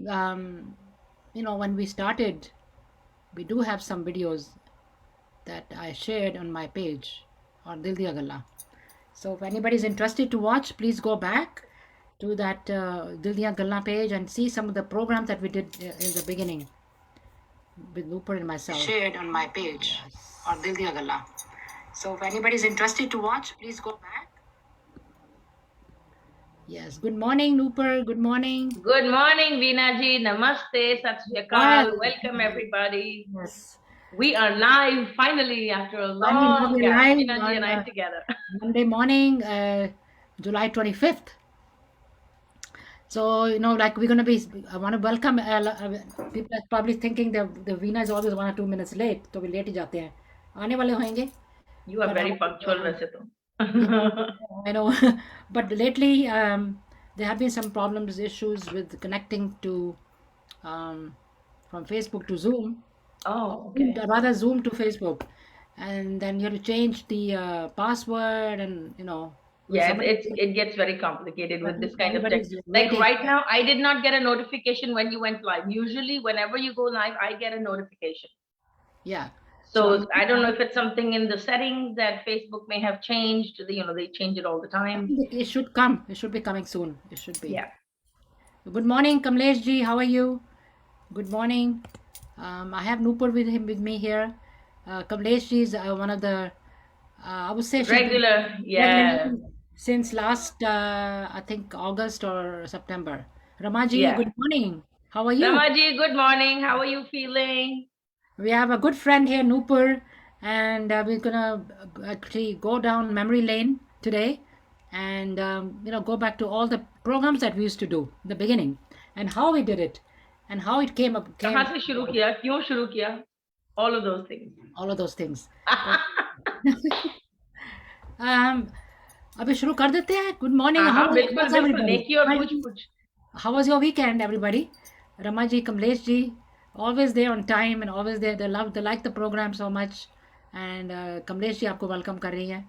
Actually, when we started, we do have some videos that I shared on my page on Dildiyangallan. So if anybody is interested to watch, please go back to that Dildiyangallan page and see some of the programs that we did in the beginning with Looper and myself. Shared on my page on Dildiyangallan. So if anybody is interested to watch, please go back. Yes. Good morning, Nooper. Good morning. Good morning, Veena ji. Namaste. Sat Shri Akal. Welcome, everybody. Yes. We are live finally after a Now long we're gap. live Veena ji and I on together. Monday morning, July 25th. So, like we're going to be, I want to welcome, people are probably thinking that the Veena is always 1 or 2 minutes late, तो भी late ही जाते हैं आने वाले होंगे. You are But very punctual, वैसे तो. I know, but lately there have been some problems, issues with connecting to from Facebook to Zoom. Oh, okay. Rather Zoom to Facebook, and then you have to change the password, and Yeah, somebody it gets very complicated with this kind of tech. everybody's Like waiting. right now, I did not get a notification when you went live. Usually, whenever you go live, I get a notification. Yeah. So I don't know if it's something in the settings that Facebook may have changed. They change it all the I time. think it should come. It should be coming soon. It should be. Yeah. Good morning, Kamlesh ji. How are you? Good morning. I have Nupur with me here. Kamlesh ji is one of the I would say she's been Regular. Yeah. since last I think August or September. Ramaji, Yeah. good morning. How are you? Ramaji, good morning. How are you feeling? We have a good friend here, Nupur, and we're gonna actually go down memory lane today, and go back to all the programs that we used to do in the beginning, and how we did it, and how it came up. कहाँ से शुरू किया? क्यों शुरू किया? All of those things. All of those things. अभी शुरू कर देते हैं. Good morning. हाँ, How बिल्कुल was बिल्कुल. everybody? नेकी और पूछ. How was your weekend, everybody? Ramaji, Kamlesh ji, always there on time and always there. They like the program so much. And Kamlesh ji आपको welcome कर रही हैं.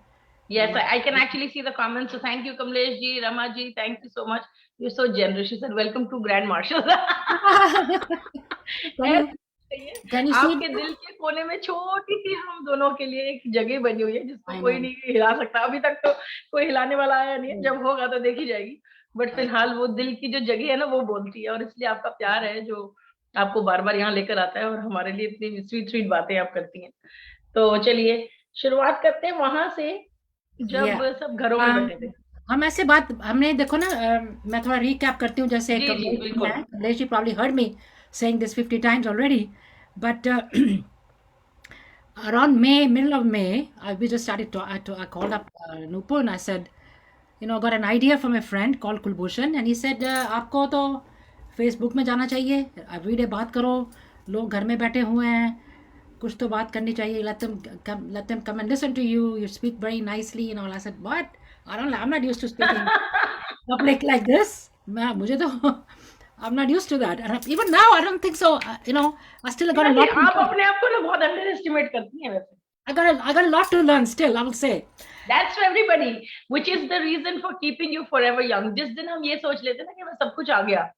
Yes, I can actually see the comments. So thank you, Kamlesh ji, Ramaji. Thank you so much. You're so generous. She said, "Welcome to Grand Marshal." Can you see? आपके दिल के कोने में छोटी सी हम दोनों के लिए एक जगह बनी हुई है जिसको कोई नहीं हिला सकता. अभी तक तो कोई हिलाने वाला आया नहीं है. जब होगा तो देखी जाएगी. बट फिलहाल वो दिल की जो जगह है ना वो बोलती है, और इसलिए आपका प्यार है जो आपको बार बार यहाँ लेकर आता है, और हमारे लिए इतनी स्वीट स्वीट बातें आप करती हैं. तो चलिए शुरुआत करते हैं वहां से जब सब घरों में बैठे थे. हम ऐसे बात हमने देखो ना, मैं थोड़ा रिकैप करती हूँ. जैसे Kamlesh ji probably heard me saying this 50 times already, but around May, middle of May, we just started I called up Nupur and I said, got an idea from a friend called Kulbhushan, and he said, आपको तो Facebook में जाना चाहिए, everyday बात करो, लोग घर में बैठे हुए हैं, कुछ तो बात करनी चाहिए. Let them come and listen to you. You speak very nicely and all. I said, what? I'm not used to speaking public like this. मुझे तो I'm not used to that. And even now, I don't think so. I still got a lot. आप अपने आप को ना बहुत underestimate करती हैं वैसे. I got a lot to learn still, I will say. That's for everybody, which is the reason for keeping you forever young. जिस दिन हम ये सोच लेते ना कि मैं सब कुछ आ गया,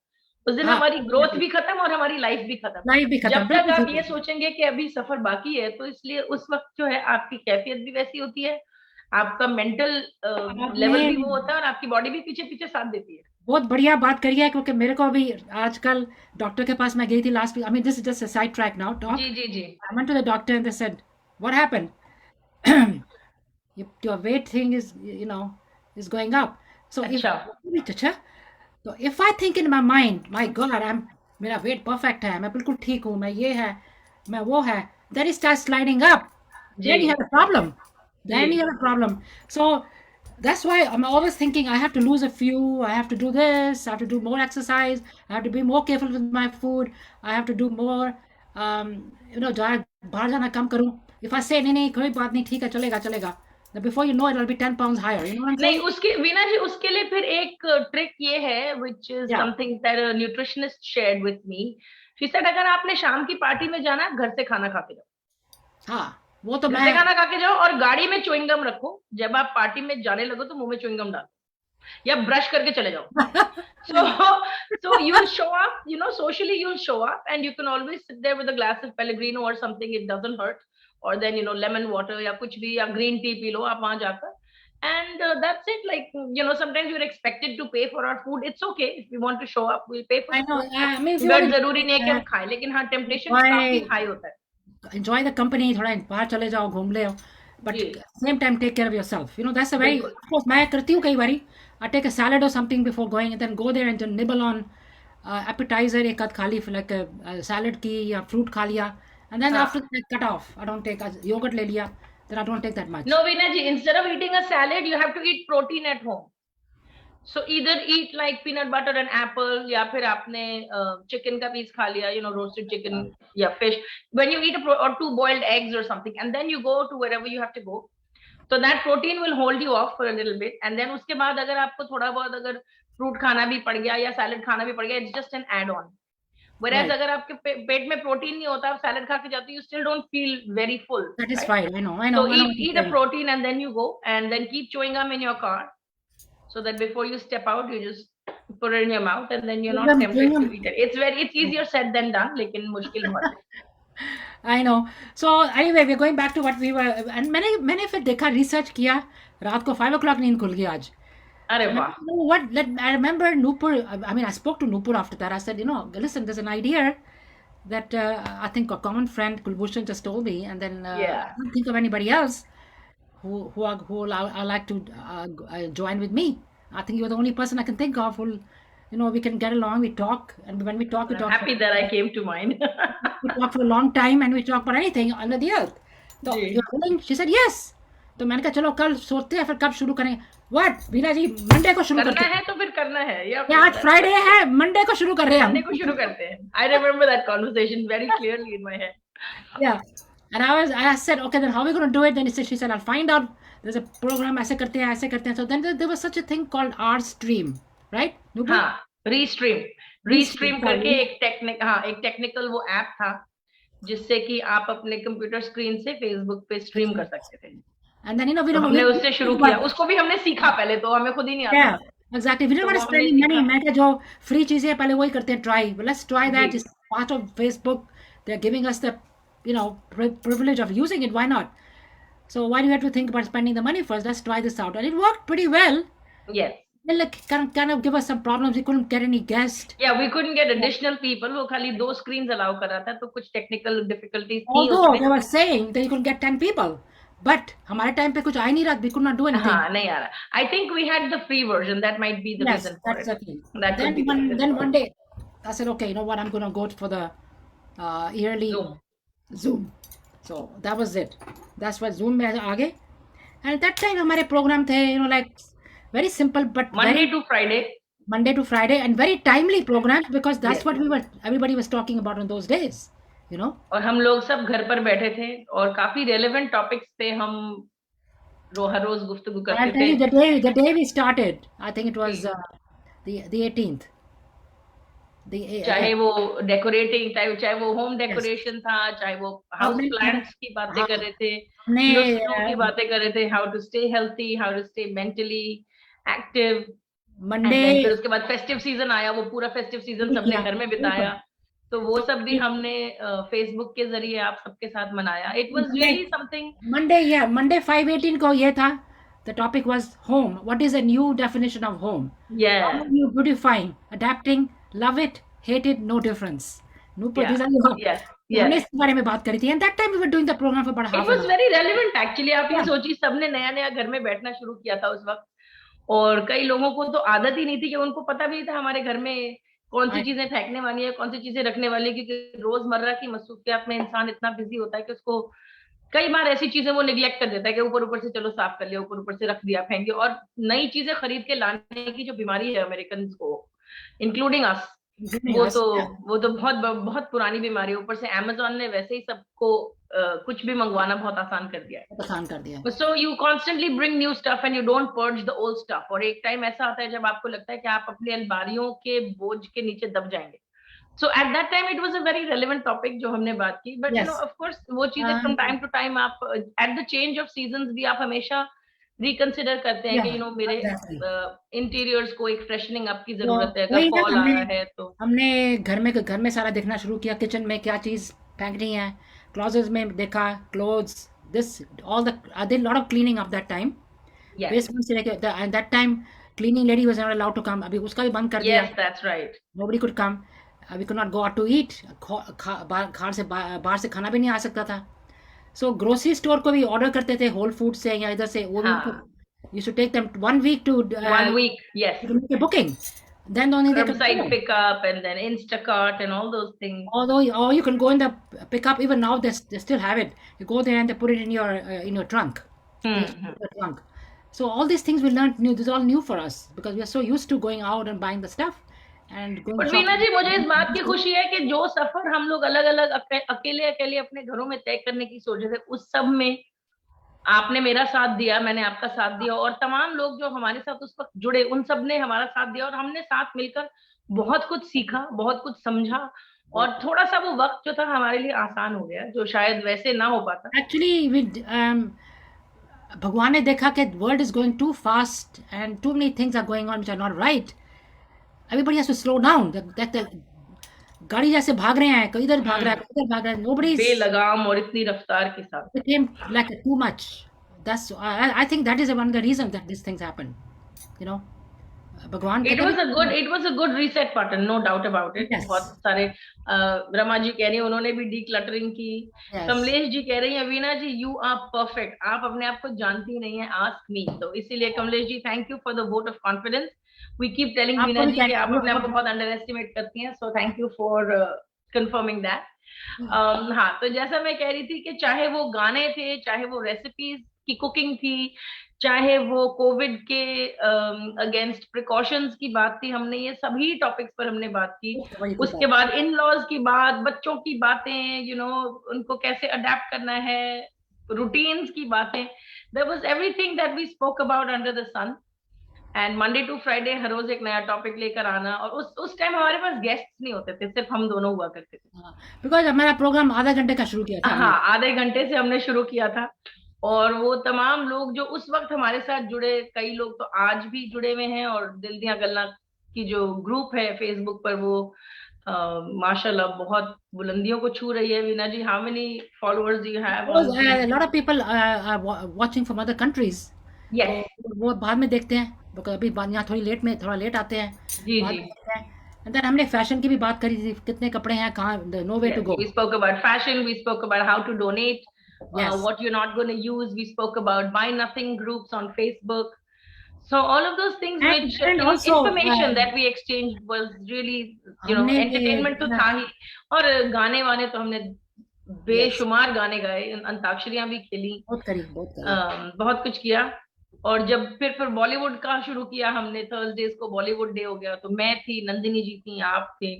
उस दिन हमारी ग्रोथ भी खत्म और हमारी लाइफ भी खत्म. जब तक आप ये सोचेंगे कि अभी सफर बाकी है, तो इसलिए उस वक्त जो है आपकी कैफियत भी वैसी होती है, आपका मेंटल लेवल भी वो होता है, और आपकी बॉडी भी पीछे पीछे साथ देती है. बहुत बढ़िया बात करी है, क्योंकि मेरे को अभी आजकल डॉक्टर के पास मैं गई थी last week. I mean, this is just a side track now. जी. I went to the doctor and they said, what happened? Your weight thing is going up. So if I think in my mind, my God, मेरा weight perfect है, मैं बिल्कुल ठीक हूँ, मैं ये है, मैं वो है, then it starts sliding up. Then you have a problem. So that's why I'm always thinking I have to lose a few, I have to do this, I have to do more exercise, I have to be more careful with my food, I have to do more, बाहर जाना कम करूँ. If I say नहीं कोई बात नहीं, ठीक है, चलेगा, before you know it will be 10 pounds higher. You know what I'm saying? नहीं, उसके वीना जी, उसके लिए फिर एक ट्रिक ये है, which is something that a nutritionist shared with me. She said, अगर आपने शाम की पार्टी में जाना, घर से खाना खा के जाओ. हाँ, वो तो घर से खाना खा के जाओ, और गाड़ी में च्युइंग गम रखो. जब आप पार्टी में जाने लगो तो मुंह में च्युइंग गम डालो. या ब्रश करके चले जाओ. So you'll show up, socially you'll show up, and you can always sit there with a glass of Pellegrino or something. It doesn't hurt. Or then, lemon water या कुछ भी, या green tea P low आप वहां जाकर. And that's it. Like, sometimes you're expected to pay for our food. It's okay. If we want to show up, we'll pay for I the know. food. I mean, if you But want जरूरी नहीं है कि to हम खाएं, लेकिन हाँ, temptation काफी enjoy high होता है. enjoy the company, थोड़ा बाहर चले जाओ, घूम ले, but ji, same time take care of yourself. That's a very, बिल्कुल. of course, मैं करती हूँ कई बारी. I take a salad or something before going, and then go there and just nibble on appetizer एक आध खा ली, like a salad की या fruit खा लिया, and then हाँ. after that cut off. I don't take yogurt ले लिया, then I don't take that much. No, Veena ji, instead of eating a salad, you have to eat protein at home. So either eat like peanut butter and apple, या फिर आपने chicken का piece खा लिया, roasted chicken या fish. When you eat or 2 boiled eggs or something, and then you go to wherever you have to go. So that protein will hold you off for a little bit, and then उसके बाद अगर आपको थोड़ा बहुत अगर fruit खाना भी पड़ गया या salad खाना भी पड़ गया, it's just an add-on. Whereas Right. अगर आपके पेट में प्रोटीन नहीं होता, आप सैलेड खा के जाते हो, you still don't feel very full, right? Satisfied. I know. So what you're eat a saying. protein and then you go, and then keep chewing gum in your car, so that before you step out, you just put it in your mouth, and then you're not Chewing tempted gum. to eat it. It's easier said than done, लेकिन मुश्किल बहुत है. I know. So anyway, we're going back to what we were, and मैंने फिर देखा, research किया, रात को 5 o'clock नींद खुल गई आज. अरे And वाह. you know what? I remember Nupur. I mean, I spoke to Nupur after that. I said, listen, there's an idea that I think a common friend Kulbhushan just told me, and then Yeah. I don't think of anybody else who I like to join with me. I think you're the only person I can think of who, we can get along. We talk, and when we talk, we I'm talk. happy that I came to mind. We talk for a long time, and we talk about anything under the earth. So ji. you're willing? She said yes. तो मैंने कहा चलो कल सोचते हैं, फिर कब शुरू करेंगे. What? बीना जी, मंडे को शुरू करना करते हैं. है तो फिर करना है, या या आज फ्राइडे है, मंडे को शुरू कर रहे हैं मंडे हम. को शुरू करते हैं. I remember that conversation very clearly in my head. Yeah. And I said, okay, then how are we going to do it? Then she said, I'll find out. There's a program, ऐसे करते हैं, ऐसे करते हैं. So then there was such a thing called R stream, right? Nupur? हाँ, Restream करके एक technical वो ऐप था, जिससे कि आप अपने कंप्यूटर स्क्रीन से फेसबुक पे स्ट्रीम कर सकते थे. And then तो हमने उससे शुरू किया. उसको भी हमने सीखा पहले, तो हमें खुद ही नहीं आता. Yeah, exactly. We didn't want to spend any money. मैं क्या, जो free चीजें हैं पहले वही करते हैं, try. But let's try that. It's part of Facebook. They're giving us the, privilege of using it. Why not? So why do you have to think about spending the money first? Let's try this out. And it worked pretty well. Yes. Then like kind of give us some problems. We couldn't get any guests. Yeah, we couldn't get additional people. वो खाली 2 screens allow कर रहा था, तो कुछ technical difficulties थी Although उसमें. they were saying that you could get 10 people. But हमारे टाइम पे कुछ आ ही नहीं रहा. We could not do anything. हाँ, नहीं आ रहा. I think we had the free version. That might be the Yes, reason for that's it. the thing. That could be the reason Then for one it. day, I said, okay, you know what? I'm going to go for the yearly Zoom. So that was it. That's what Zoom में आ गए. And at that time हमारे program थे, like very simple but Monday to Friday. Monday to Friday, and very timely programs, because that's Yes. what everybody was talking about in those days. और हम लोग सब घर पर बैठे थे और काफी relevant topics पे हम हर रोज गुफ्तगू I'll करते tell you थे. the day we started. I think it was the 18th. चाहे वो डेकोरेटिंग, चाहे वो होम डेकोरेशन था, चाहे वो हाउस प्लांट्स की बातें कर रहे थे, नुस्खों की बातें कर रहे थे, how to stay healthy, how to stay mentally active. Monday. फिर उसके बाद फेस्टिव सीजन आया, वो पूरा फेस्टिव सीजन सबने घर में बिताया, तो वो सब भी हमने फेसबुक के जरिए आप सबके साथ मनाया. It was really something. Monday 5/18 को ये था. The topic was home. What is a new definition of home? Yeah. How are you beautifying, adapting, love it, hate it, no difference. Nupur, these are your. Yes. हमने इस बारे में बात करी थी. And that time we were doing the program for about half It an was hour. very relevant actually. आप ये सोचिए, सबने नया नया घर में बैठना शुरू किया था उस वक्त, और कई लोगों को तो आदत ही नहीं थी, कि उनको पता भी नहीं था हमारे घर में कौन सी चीजें फेंकने वाली है, कौन सी चीजें रखने वाली है, क्योंकि रोजमर्रा की मसरूफियात में इंसान इतना बिजी होता है कि उसको कई बार ऐसी चीजें वो निग्लेक्ट कर देता है, कि ऊपर से चलो साफ कर लिया, ऊपर से रख दिया, फेंक दिया. और नई चीजें खरीद के लाने की जो बीमारी है अमेरिकन को, इंक्लूडिंग अस, वो तो बहुत बहुत पुरानी बीमारी है. ऊपर से अमेज़न ने वैसे ही सबको कुछ भी मंगवाना बहुत आसान कर दिया है. So you constantly bring new stuff and you don't purge the old stuff. और एक टाइम ऐसा आता है जब आपको लगता है कि आप अपनी अलमारियों के बोझ के नीचे दब जाएंगे. So at that time it was a very relevant topic जो हमने बात की. But of course वो चीजें from time to time आप at the change of seasons भी आप हमेशा रिकंसिडर करते हैं या कि मेरे एग्जैक्टली। इंटीरियर्स को एक फ्रेशनिंग अप की तो जरूरत है, अगर वही ना, फॉल आ हमने रहा है तो। हमने घर में सारा देखना शुरू किया, किचन में क्या चीज़ फेंकनी है, क्लोजेट में देखा, clothes, this, all the, I did lot of cleaning of that time. Yes, basement से लेके and that time cleaning lady was not allowed to come, अभी उसका भी बंद कर दिया। Yes, that's right. Nobody could come, we could not go out to eat, बाहर से खाना भी नहीं आ सकता था। सो ग्रोसरी स्टोर को भी ऑर्डर करते थे होल फूड से या इधर से, वो भी हाँ, you should take them 1 week to 1 week, yes. Make a booking, then only they can Curbside order. pickup and then Instacart and all those things. Although, or you can go in the pickup. Even now, they still have it. You go there and they put it in your trunk. They just put it hmm. in your trunk. So all these things we learned new. This is all new for us because we are so used to going out and buying the stuff and going but Veena shopping. जी, मुझे इस बात की खुशी है कि जो सफर हम लोग अलग अलग अकेले अकेले अपने घरों में तय करने की सोचे थे, उस सब में आपने मेरा साथ दिया, मैंने आपका साथ दिया, और तमाम लोग जो हमारे साथ उस वक्त जुड़े उन सब ने हमारा साथ दिया, और हमने साथ मिलकर बहुत कुछ सीखा, बहुत कुछ समझा, और थोड़ा सा वो वक्त जो था हमारे लिए आसान हो गया, जो शायद वैसे ना हो पाता। Actually, भगवान ने देखा कि world is going too fast and too many things are going on which are not right. Everybody has to slow down. गाड़ी जैसे भाग रहे हैं, कोई इधर भाग रहा है, कोई इधर भाग रहा है. Nobody's बेलगाम और इतनी रफ्तार के साथ। became like too much. That's I think that is one of the reasons that these things happen. You know, भगवान इट कहते वॉज अ गुड हैं it was a good reset button, no doubt about it. बहुत yes, सारे रमा जी कह रही है उन्होंने भी डीक्लटरिंग की। yes. कमलेश जी कह रही है Veena ji you are perfect, आप अपने आप को जानती नहीं है, आस्क मी। तो इसीलिए Kamlesh ji, thank you for the vote of confidence. We keep telling आपको वीना भी जी कि थैंक आप यू। अपने आप को बहुत अंडर एस्टिमेट करती हैं, so thank you for confirming that. हाँ, तो जैसा मैं कह रही थी कि चाहे वो गाने थे, चाहे वो रेसिपीज की कुकिंग थी, चाहे वो कोविड के अगेंस्ट प्रिकॉशंस की बात थी, हमने ये सभी टॉपिक्स पर हमने बात की। वही कुछ उसके बात। बाद इन लॉज की बात, बच्चों की बातें, उनको कैसे अडेप्ट करना है, रूटीन्स की बातें, there was everything that we spoke about under the sun. And Monday to Friday हर रोज एक नया टॉपिक लेकर आना, और उस टाइम हमारे पास गेस्ट नहीं होते थे, सिर्फ हम दोनों हुआ करते थे। बिकॉज हमारा प्रोग्राम आधा घंटे का शुरू किया था हमने। हाँ, आधे घंटे से हमने शुरू किया था, और वो तमाम लोग जो उस वक्त हमारे साथ जुड़े, कई लोग तो आज भी जुड़े हुए हैं, और दिल दिया गल्ला की जो ग्रुप है फेसबुक पर, वो माशाल्लाह बहुत बुलंदियों को छू रही है। Veena ji, how many followers do you have Because, on the? a lot of people are watching from other countries. तो यस, वो बाद में देखते हैं, because अभी यहाँ थोड़ा लेट आते हैं, जी बाद जी। में देखते हैं। And then हमने फैशन की भी बात करी थी, कितने कपड़े हैं, कहाँ, no way to Yes, go. we spoke about fashion, we spoke about how to donate, yes, what you're not going to use. We spoke about buy nothing groups on Facebook. So all of those things which and also information that we exchanged was really, हमने entertainment तो था ही, और गाने वाने तो हमने yes, बेशुमार गाने गाए, अंताक्षरियां भी खेली, बहुत करी। बहुत कुछ किया। और जब फिर बॉलीवुड का शुरू किया हमने, थर्सडेज को बॉलीवुड डे हो गया, तो मैं थी, नंदिनी जी थी, आप थे।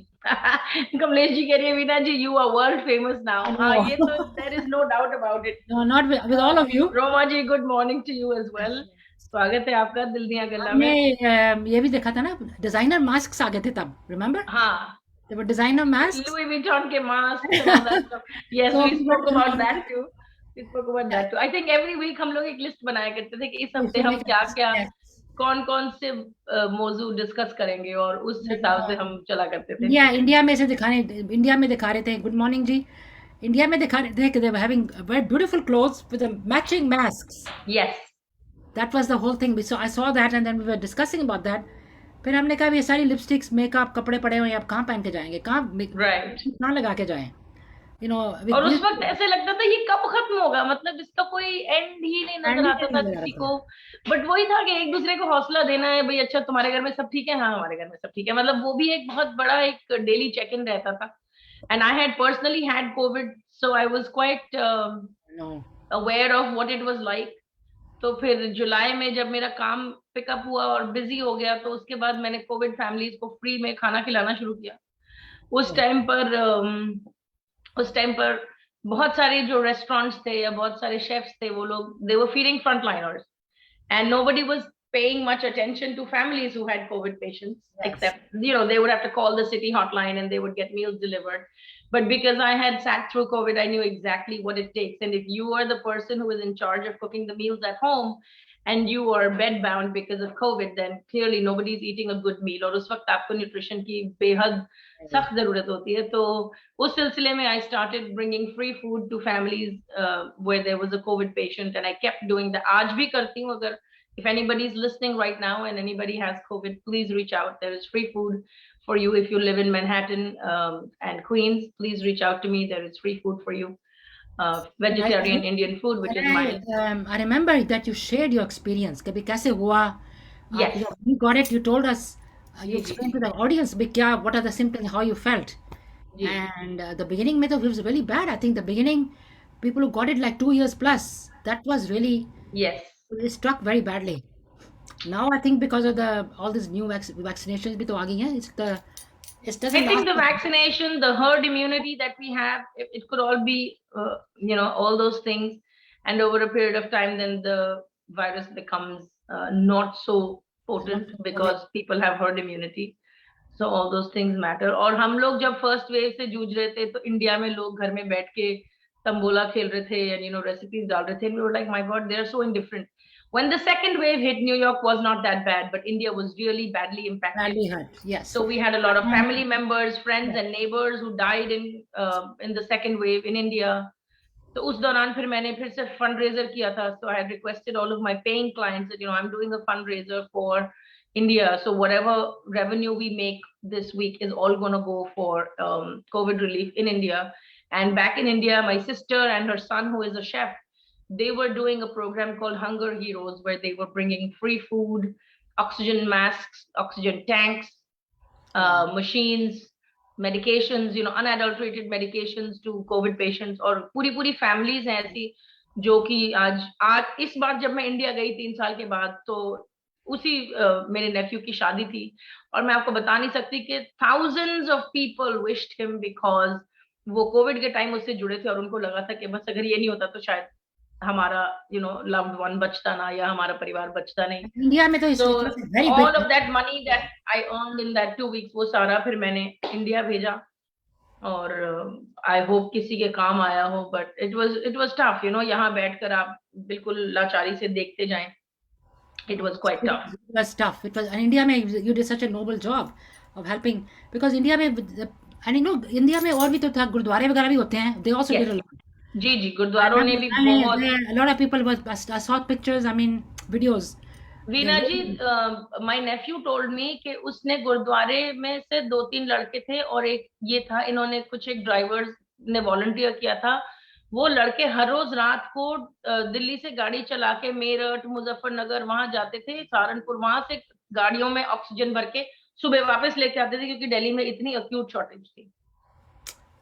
कमलेश जी कह रही है Veena ji you are world famous now. I हाँ, नो। ये तो there is no doubt about it. No, not with all of you. Roma ji, good morning to you as well. स्वागत है आपका दिल दिया गल्ला हमने में। ये भी देखा था ना, डिजाइनर मास्क आ गए थे तब, रिमेम्बर? हाँ, They were designer masks. Louis Vuitton के masks and all that stuff. Yes, So we we were spoke about doing that too. We spoke about yeah, that too. I think every week हम लोग एक list बनाया करते थे कि इस we हफ्ते should हम make a क्या list. क्या, Yes. कौन कौन से मौजू डिस्कस करेंगे, और उस हिसाब से हम चला करते थे। इंडिया में से इंडिया में दिखा रहे थे, गुड मॉर्निंग जी, इंडिया में दिखा रहे थे कि they were having very beautiful clothes with the matching masks. Yes, That was the whole thing. I saw that and then we were discussing about that. फिर हमने कहा ये सारी लिपस्टिक्स, मेकअप, कपड़े पड़े हुए हैं, आप कहाँ पहन के जाएंगे, right. कहाँ लगा के जाएं, और उस वक्त ऐसे लगता था ये कब खत्म होगा, मतलब इसका कोई एंड ही नहीं नजर आता था किसी को। बट वही था कि एक दूसरे को हौसला देना है, भाई अच्छा तुम्हारे घर में सब ठीक है, हाँ हमारे घर में सब ठीक है, मतलब वो भी एक बहुत बड़ा एक डेली चेक इन रहता था। And I had personally had Covid, so I was quite aware of what it was like. तो फिर जुलाई में जब मेरा काम पिकअप हुआ और बिजी हो गया, तो उसके बाद मैंने कोविड फैमिलीज को फ्री में खाना खिलाना शुरू किया। उस टाइम पर उस टाइम पर बहुत सारे जो रेस्टोरेंट्स थे या बहुत सारे शेफ्स थे, वो लोग they were feeding frontliners, and nobody was paying much attention to families who had COVID patients, Yes. except they would have to call the city hotline and they would get meals delivered. But because I had sat through COVID, I knew exactly what it takes. And if you are the person who is in charge of cooking the meals at home, and you are bed bound because of COVID, then clearly nobody's eating a good meal, और उस वक्त आपको nutrition की बेहद सख्त जरूरत होती है. तो उस सिलसिले में I started bringing free food to families where there was a COVID patient, and I kept doing that. आज भी करती हूँ. अगर if anybody is listening right now and anybody has COVID, please reach out. There is free food for you. If you live in Manhattan and Queens, please reach out to me. There is free food for you. Vegetarian Indian food, which is mine. I remember that you shared your experience. कि भी कैसे हुआ? Yes. You got it. You told us. You explained to the audience. भी क्या? What are the symptoms? How you felt? And the beginning में तो it was really bad. I think the beginning, people who got it like 2 years plus. That was really. Yes. It struck very badly. Now I think because of all these new vaccinations भी तो आ गई हैं. It doesn't. I think the vaccination, the herd immunity that we have, it could all be, all those things, and over a period of time, then the virus becomes not so potent because people have herd immunity. So all those things matter. और हम लोग जब first wave से जूझ रहे थे, तो India में लोग घर में बैठ के तंबोला खेल रहे थे, and recipes डाल रहे थे, and we were like, my God, they are so indifferent. When the second wave hit, New York was not that bad, but India was really badly impacted. Badly hurt, yes. So we had a lot of family members, friends, and neighbors who died in the second wave in India. So उस दौरान फिर मैंने फिर से fundraiser किया था. So I had requested all of my paying clients that I'm doing a fundraiser for India. So whatever revenue we make this week is all going to go for COVID relief in India. And back in India, my sister and her son, who is a chef, they were doing a program called Hunger Heroes, where they were bringing free food, oxygen masks, oxygen tanks, machines, medications, unadulterated medications to COVID patients. और पूरी families हैं ऐसी जो कि आज इस बार जब मैं इंडिया गई 3 साल के बाद, तो उसी मेरे नेफ्यू की शादी थी, और मैं आपको बता नहीं सकती कि thousands of people wished him because वो कोविड के टाइम उससे जुड़े थे, और उनको लगा था कि बस अगर ये नहीं होता तो शायद हमारा loved one बचता ना, या हमारा परिवार बचता नहीं. इंडिया में तो all of that money that I earned in that 2 weeks, वो सारा फिर मैंने इंडिया भेजा, और I hope किसी के काम आया हो. But it was tough, यहाँ बैठकर आप बिल्कुल लाचारी से देखते जाएं. It was quite tough. It was tough. It was, and India में you did such a noble job of helping, because India में, and India में और भी तो था, गुरुद्वारे वगैरह भी होते हैं. They also did a lot. जी गुरुद्वारों ने भी बहुत. A lot of people I saw pictures, videos. Veena ji, my nephew told me कि उसने गुरुद्वारे में से 2-3 लड़के थे, और एक ये था, इन्होंने कुछ एक ड्राइवर्स ने वॉलंटियर किया था. वो लड़के हर रोज रात को दिल्ली से गाड़ी चला के मेरठ, मुजफ्फरनगर वहां जाते थे, सहारनपुर, वहां से गाड़ियों में ऑक्सीजन भर के सुबह वापस लेके आते थे, क्योंकि दिल्ली में इतनी अक्यूट शॉर्टेज थी.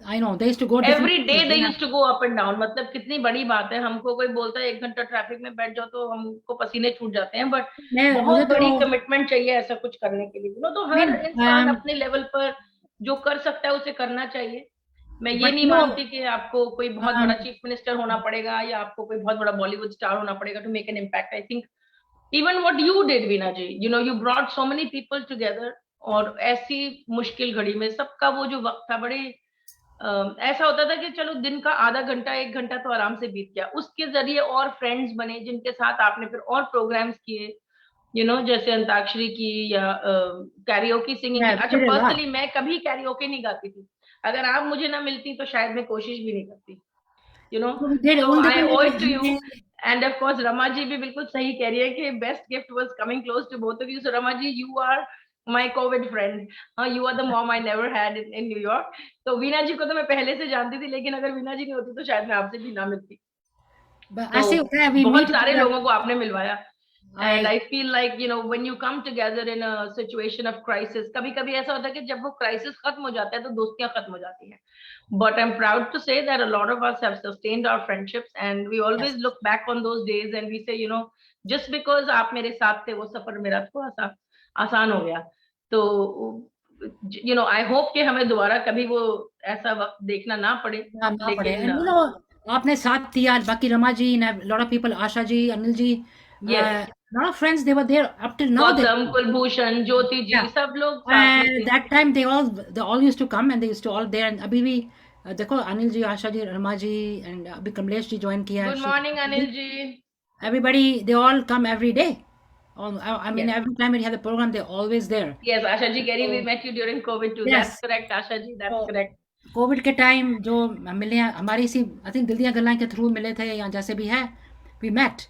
I know they used to go every day. They used to go up and down. मतलब कितनी बड़ी बात है. हमको कोई बोलता है 1 घंटा ट्रैफिक में बैठ जाओ तो हमको पसीने छूट जाते हैं, बट बहुत बड़ी कमिटमेंट चाहिए ऐसा कुछ करने के लिए. तो हर इंसान अपने लेवल पर जो कर सकता है उसे करना चाहिए. मैं ये नहीं मानती कि आपको कोई बहुत बड़ा चीफ मिनिस्टर होना पड़ेगा, या आपको कोई बहुत बड़ा बॉलीवुड स्टार होना पड़ेगा to make an impact. I think even what you did Veena ji, you brought so many people together, और ऐसी मुश्किल घड़ी में सबका वो जो वक्त था, बड़े ऐसा होता था कि चलो दिन का आधा घंटा 1 घंटा तो आराम से बीत गया. उसके जरिए और फ्रेंड्स बने, जिनके साथ आपने फिर और प्रोग्राम्स किए, जैसे अंताक्षरी की, या कैरियोके सिंगिंग. अच्छा, पर्सनली मैं कभी कैरियोके नहीं गाती थी. अगर आप मुझे ना मिलती तो शायद मैं कोशिश भी नहीं करती. I owe it to you. And of course Rama ji भी बिल्कुल सही कह रही है कि best gift was coming close to both of you. So Rama ji, you are my COVID friend. You are the mom I never had in New York. तो वीना जी को तो मैं पहले से जानती थी, लेकिन अगर वीना जी नहीं होती तो शायद मैं आपसे भी ना मिलती. ऐसे होता है, बहुत सारे लोगों को आपने मिलवाया. And I feel like when you come together in a situation of crisis, कभी-कभी ऐसा होता है कि जब वो crisis खत्म हो जाता है तो दोस्तियां खत्म हो जाती हैं. But I'm proud to say that a lot of us have sustained our friendships, and we always look back on those days and we say, just because आप मेरे साथ थे, वो सफर मेरा थोड़ा सा आसान हो गया. तो I hope कि हमें दोबारा कभी वो ऐसा वक्त देखना ना पड़े. आपने साथ दिया, बाकी Rama ji, lot of people, Asha ji, Anil ji, lot of friends, they were there up till now. Kulbhushan, ज्योति जी, सब लोग. That time they all used to come, and they used to all there. And अभी भी देखो, अनिल जी, आशा जी, रमा जी, and अभी कमलेश जी ज्वाइन किया. Good morning Anil ji. everybody, they all come every day. I mean, Yes. every time we have the program, they're always there. Yes, Asha ji, Gary, we So, met you during COVID too. That's yes. correct, Asha ji. That's तो correct. Covid के time जो मिले हमारी इसी I think दिल दिया गल्ला के थ्रू मिले थे या जैसे भी है, वी मेट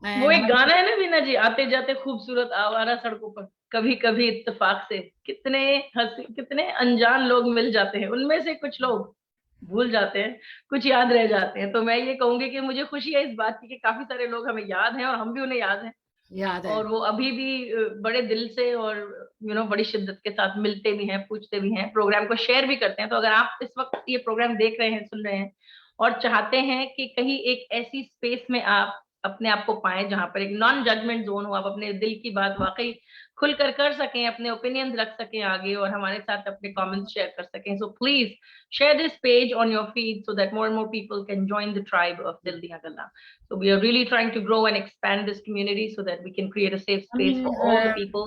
वो एंड एक हमारे गाना है ना वीना जी, आते जाते खूबसूरत आवारा सड़कों पर, कभी कभी इत्तेफाक से कितने हंसी, कितने अनजान लोग मिल जाते हैं, उनमें से कुछ लोग भूल जाते हैं, कुछ याद रह जाते हैं। तो मैं ये कहूंगी कि मुझे खुशी है इस बात की कि काफी सारे लोग हमें याद हैं और हम भी उन्हें याद हैं, याद है। और वो अभी भी बड़े दिल से और बड़ी शिद्दत के साथ मिलते भी हैं, पूछते भी हैं, प्रोग्राम को शेयर भी करते हैं। तो अगर आप इस वक्त ये प्रोग्राम देख रहे हैं, सुन रहे हैं और चाहते हैं कि कहीं एक ऐसी स्पेस में आप अपने आप को पाएं जहां पर एक नॉन जजमेंट जोन हो, आप अपने दिल की बात वाकई खुलकर कर सकें, अपने ओपिनियन रख सकें आगे और हमारे साथ अपने कमेंट्स शेयर कर सकें, so please share this page on your feed so that more and more people can join the tribe of Dil Diyan Gallan. So we are really trying to grow and expand this community so that we can create a safe space for all the people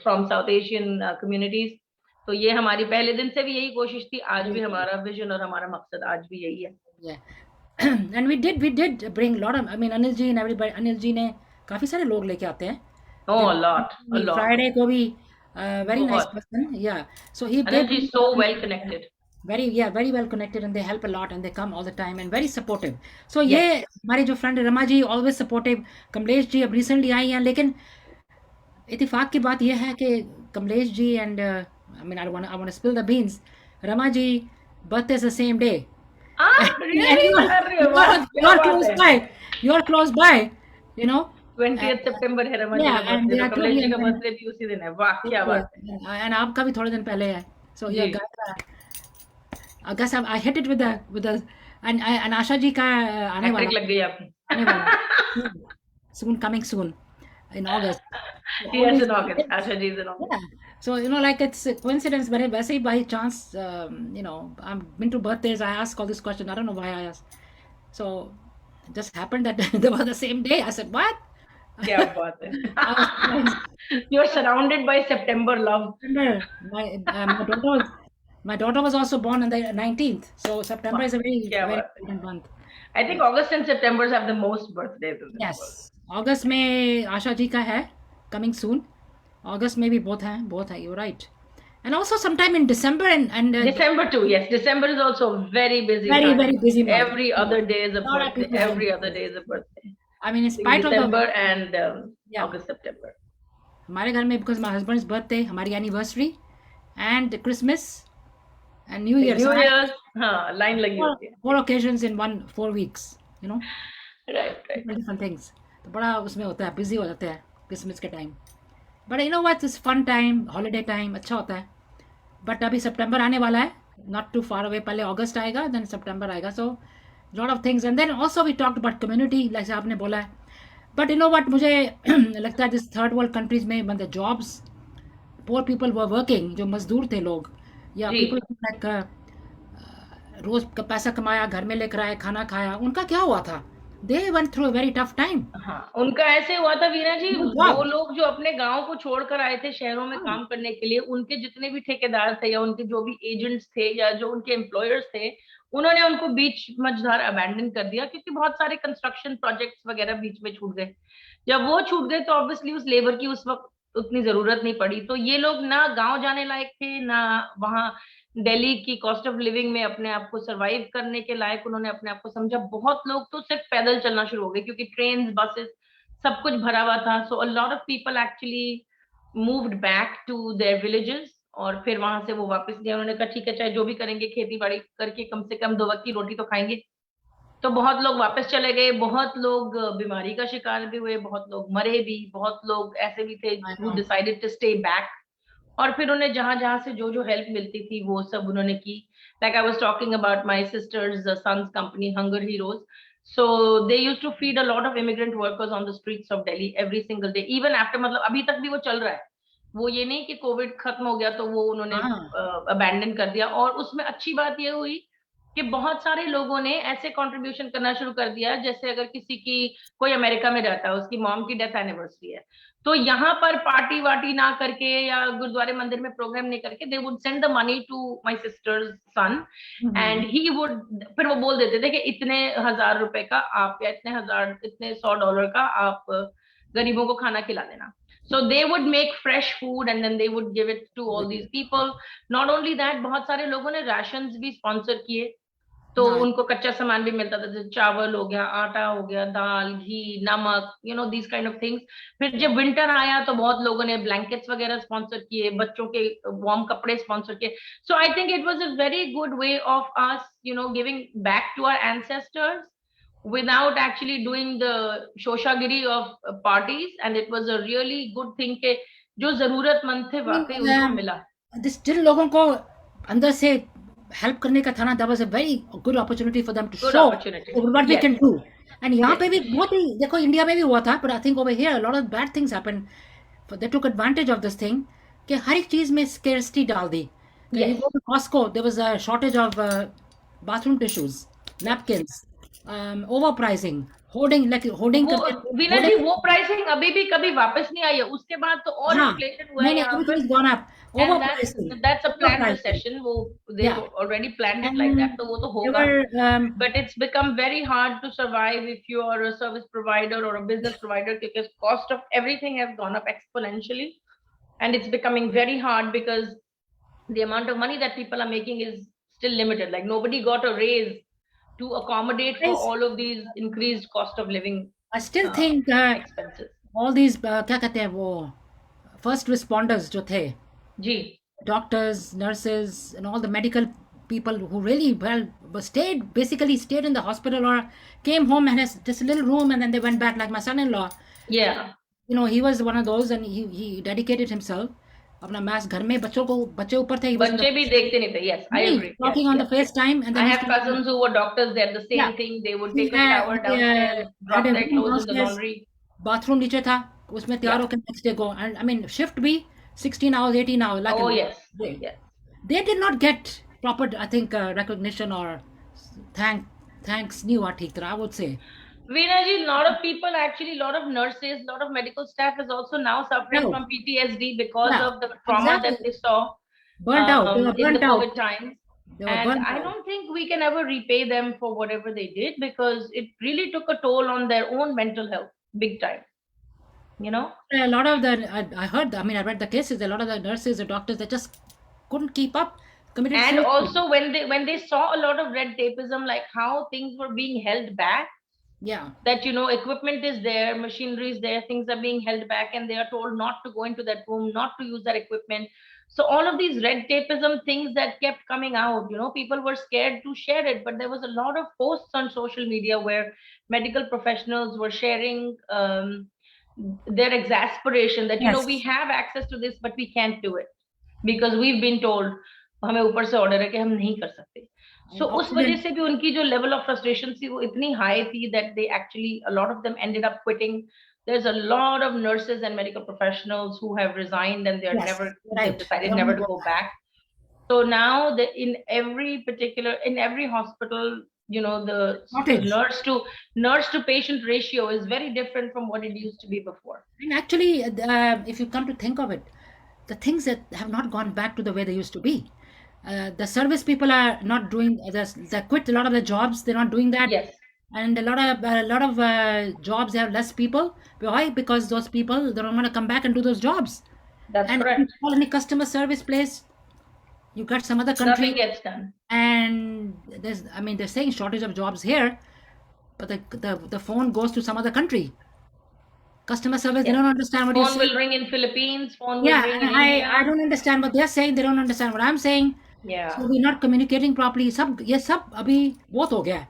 from South Asian communities. तो ये हमारी पहले दिन से भी यही कोशिश थी, आज भी हमारा विजन और हमारा मकसद आज भी यही है। And we did bring lot of I mean Anil ji and everybody, Anil ji ने काफी सारे लोग लेके आते हैं। Oh, a lot, a lot. Friday को भी वेरी नाइस बहुत। पर्सन, या सो ही Anil ji is so well connected. very well connected and they help a lot and they come all the time and very supportive. So Yes. ये हमारे जो friend Rama ji always supportive, Kamlesh ji अब recently आई हैं, लेकिन इत्तेफाक की बात यह है कि Kamlesh ji and I mean I want to spill the beans, Rama ji birth is the same day Really? अरे वाह, क्या you're बात close है। by, you're close by, you know. 20th सितंबर है रमा जी Yeah, का and बर्थडे, they तो are कमलेश जी totally का बर्थडे भी उसी दिन है। वाह, क्या बात है। and आपका भी थोड़े दिन पहले है, so ji. your guys I guess I hit it with the and Asha ji का आने हैट्रिक वाला लग गई आपकी। आने वाला soon coming soon in August. So all Yes, these in August. kids, Asha ji is in August. yeah. So like it's a coincidence, but वैसे ही by chance, I've been to birthdays. I ask all this question. I don't know why I asked. So it just happened that they were the same day. I said, what? क्या बात I है। was surprised. You are surrounded by September love. September. My daughter was also born on the 19th. So September is a very क्या very बात है। important month. I think August and September have the most birthdays in this world. Yes. अगस्त में आशा जी का है coming soon. अगस्त में भी बहुत है, you're right. And also sometime in December and December too, yes. December is also a very busy very time. very busy month. Every other day is a Lot of birthday. people Every have other day is a birthday. I mean in spite of December the and yeah, August, September. हमारे घर में because my husband's birthday, हमारी anniversary and Christmas and New Year. New So Year's, हाँ, line लगी होती है। four occasions in 4 weeks, Right, right. different things. तो बड़ा उसमें होता है, busy हो जाते हैं क्रिसमस के time, but you know what, it's fun time, holiday time, अच्छा होता है। बट अभी सितंबर आने वाला है, not too far away, पहले अगस्त आएगा then सितंबर आएगा, so lot of things and then also we talked about community, like आपने बोला है। बट you know what, मुझे लगता है this third world countries में when the jobs, poor people were working, जो मजदूर थे लोग या जी। people like रोज का पैसा कमाया, घर में लेकर आए, खाना खाया, उनका क्या हुआ था? They went through a very tough time. हाँ, उनका ऐसे हुआ था वीना जी, No job. वो लोग जो अपने गांव को छोड़कर आए थे शहरों में काम करने के लिए, उनके जितने भी ठेकेदार थे या उनके जो भी एजेंट्स थे या जो उनके एम्प्लॉयर्स थे, उन्होंने उनको बीच मझधार अबैंडन कर दिया क्योंकि बहुत सारे कंस्ट्रक्शन प्रोजेक्ट्स वगैरह बीच में छूट गए। जब वो छूट गए तो ऑब्वियसली उस लेबर की उस वक्त उतनी जरूरत नहीं पड़ी, तो ये लोग ना गांव जाने लायक थे, ना वहां दिल्ली की कॉस्ट ऑफ लिविंग में अपने आप को सरवाइव करने के लायक उन्होंने अपने आप को समझा। बहुत लोग तो सिर्फ पैदल चलना शुरू हो गए क्योंकि ट्रेन, बसेस सब कुछ भरा हुआ था। So a lot of people actually moved back to their villages और फिर वहां से वो वापस गए। उन्होंने कहा ठीक है, चाहे जो भी करेंगे खेती बाड़ी करके कम से कम 2 वक्त की रोटी तो खाएंगे। तो बहुत लोग वापस चले गए, बहुत लोग बीमारी का शिकार भी हुए, बहुत लोग मरे भी, बहुत लोग ऐसे भी थे I who know. decided to stay back। और फिर उन्हें जहां जहां से जो जो हेल्प मिलती थी वो सब उन्होंने की। Like I was talking about my sister's sons company Hunger Heroes, so they used to feed a lot of immigrant workers on the streets of Delhi every single day, even after, मतलब अभी तक भी वो चल रहा है। वो ये नहीं कि कोविड खत्म हो गया तो वो उन्होंने हाँ, अबैंडन कर दिया। और उसमें अच्छी बात ये हुई कि बहुत सारे लोगों ने ऐसे कंट्रीब्यूशन करना शुरू कर दिया, जैसे अगर किसी की, कोई अमेरिका में रहता है, उसकी मॉम की डेथ एनिवर्सरी है, तो यहाँ पर पार्टी वार्टी ना करके या गुरुद्वारे मंदिर में प्रोग्राम नहीं करके, they would send the money to my sister's son, and he would, फिर वो बोल देते थे कि इतने हजार रुपए का आप, या इतने हजार, इतने $100 का आप गरीबों को खाना खिला देना. So they would make fresh food and then they would give it to all these people. Not only that, बहुत सारे लोगों ने rations भी sponsor किए, तो उनको कच्चा सामान भी मिलता था, जैसे चावल हो गया, आटा हो गया, दाल, घी, नमक, these kind of things. फिर जब विंटर आया तो बहुत लोगों ने ब्लैंकेट्स वगैरह स्पॉन्सर किए, बच्चों के वार्म कपड़े स्पॉन्सर किए. So I think it was a very good way of us giving back to our ancestors without actually doing the shoshagiri of parties, and it was a really good thing के जो जरूरतमंद थे वाकई उनको मिला. Still लोगों को अंदर से हेल्प करने का था ना. That was a very good opportunity for them to Good show opportunity. what we Yes. can do. And यहाँ Yes. पे भी बहुत ही, देखो इंडिया में भी हुआ था, but I think over here a lot of bad things happened. They took advantage of this thing कि हर एक चीज में scarcity डाल दी. Yes. You go to Costco, there was a shortage of bathroom tissues, napkins, overpricing, hoarding वो वीना जी, वो pricing अभी भी कभी वापस नहीं आई है, उसके बाद तो और हाँ, इन्फ्लेशन हुआ है यहाँ everything पर. has gone up. And Overpricing. that's a planned Overpricing. recession. वो they Yeah. already planned it like that, तो वो तो There होगा. were, But it's become very hard to survive if you are a service provider or a business provider, because cost of everything has gone up exponentially, and it's becoming very hard because the amount of money that people are making is still limited. Like nobody got a raise to accommodate for Yes. all of these increased cost of living I still think expenses. all these क्या कहते हैं वो first responders जो थे, जी. doctors, nurses, and all the medical people who really basically stayed in the hospital or came home and has just a little room and then they went back, like my son-in-law. Yeah. He was one of those, and he dedicated himself. अपना mess घर में बच्चे ऊपर थे. बच्चे भी देखते नहीं थे. Yes, I agree. Talking on the FaceTime, and then I have cousins who were doctors. They had the same thing. They would take a shower downstairs, drop their clothes in the laundry. Bathroom नीचे था, उसमें तैयार होकर next day go. And I mean, shift भी 16 hours, 18 hours. Like oh yes, yes. They did not get proper, I think, recognition or thanks. नहीं हुआ ठीक तरह, I would say. Veena ji, a lot of people, actually, a lot of nurses, a lot of medical staff is also now suffering from PTSD because of the trauma that they saw burnt out. They were in burnt the out. COVID times. And I don't think we can ever repay them for whatever they did, because it really took a toll on their own mental health, big time. A lot of the, I heard, I mean, I read the cases, a lot of the nurses, the doctors, they just couldn't keep up. And suicide. Also when they saw a lot of red tapeism, like how things were being held back. Yeah. That, equipment is there, machinery is there, things are being held back, and they are told not to go into that room, not to use that equipment. So all of these red tapeism things that kept coming out, people were scared to share it, but there was a lot of posts on social media where medical professionals were sharing their exasperation that, we have access to this, but we can't do it because we've been told, हमें ऊपर से order है कि हम नहीं कर सकते. So उस वजह से भी उनकी जो level of frustration थी वो इतनी high थी that they actually, a lot of them ended up quitting. There's a lot of nurses and medical professionals who have resigned and they've decided never to go back. So now in every hospital, the nurse to patient ratio is very different from what it used to be before. And actually, if you come to think of it, the things that have not gone back to the way they used to be. The service people are not doing. They quit a lot of the jobs. They're not doing that. Yes. And a lot of jobs they have less people. Why? Because those people, they don't want to come back and do those jobs. That's and correct. If you call any customer service place, you got some other country. Nothing gets done. And they're saying shortage of jobs here, but the phone goes to some other country. Customer service, they don't understand what you're saying. Phone will ring in Philippines. Phone will ring in India. I don't understand what they're saying. They don't understand what I'm saying. Yeah. So we're not communicating properly. Sab abhi both ho gaya.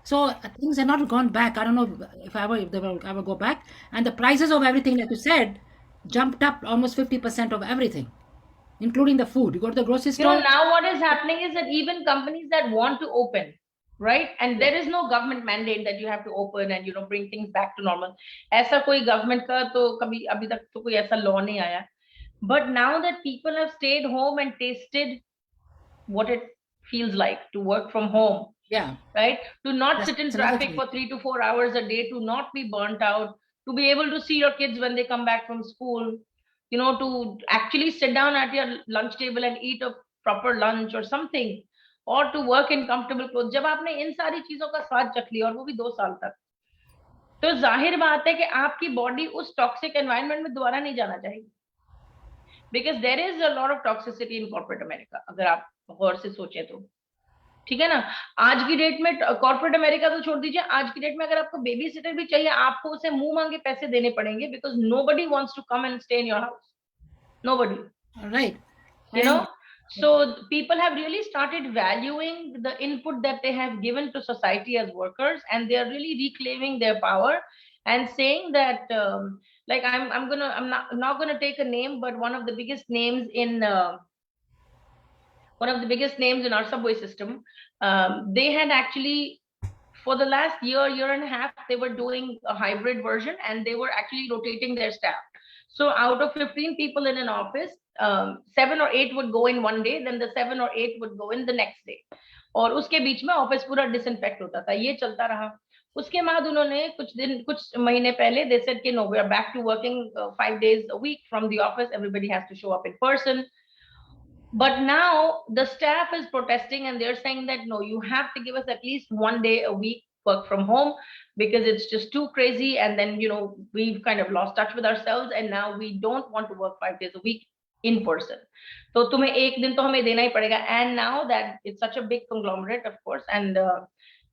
So things have not gone back. I don't know if they will ever go back. And the prices of everything, like you said, jumped up almost 50% of everything, including the food. You go to the grocery store. Now what is happening is that even companies that want to open, right? And there is no government mandate that you have to open and bring things back to normal. ऐसा कोई government का तो कभी अभी तक तो कोई ऐसा law नहीं आया. But now that people have stayed home and tasted what it feels like to work from home, Yeah, right? To not sit in that's another traffic thing. for 3 to 4 hours a day, to not be burnt out, to be able to see your kids when they come back from school, to actually sit down at your lunch table and eat a proper lunch or something, or to work in comfortable clothes. जब आपने इन सारी चीजों का स्वाद चख लिया और वो भी 2 साल तक, तो जाहिर बात है कि आपकी बॉडी उस टॉक्सिक एनवायरनमेंट में दोबारा नहीं जाना चाहेगी, because there is a lot of toxicity in corporate America, अगर आप गौर से सोचें तो। ठीक है ना? आज की डेट में कॉर्पोरेट अमेरिका तो छोड़ दीजिए, आज की डेट में अगर आपको बेबी सिटर भी चाहिए, आपको उसे मुंह मांगे पैसे देने पड़ेंगे, because nobody wants to come and stay in your house, nobody, Right. you And know. So people have really started valuing the input that they have given to society as workers, and they are really reclaiming their power and saying that, like I'm not gonna take a name, but one of the biggest names in our subway system, they had actually, for the last year and a half, they were doing a hybrid version, and they were actually rotating their staff. So out of 15 people in an office, 7 or 8 would go in one day, then the 7 or 8 would go in the next day, और उसके बीच में office पूरा disinfect होता था। ये चलता रहा। उसके बाद उन्होंने कुछ महीने पहले they said कि no, we are back to working 5 days a week from the office, everybody has to show up in person. But now the staff is protesting, and they're saying that no, you have to give us at least 1 day a week work from home, because it's just too crazy. And then, we've kind of lost touch with ourselves, and now we don't want to work 5 days a week in person. So तुम्हें एक दिन तो हमें देना ही पड़ेगा. And now that it's such a big conglomerate, of course, and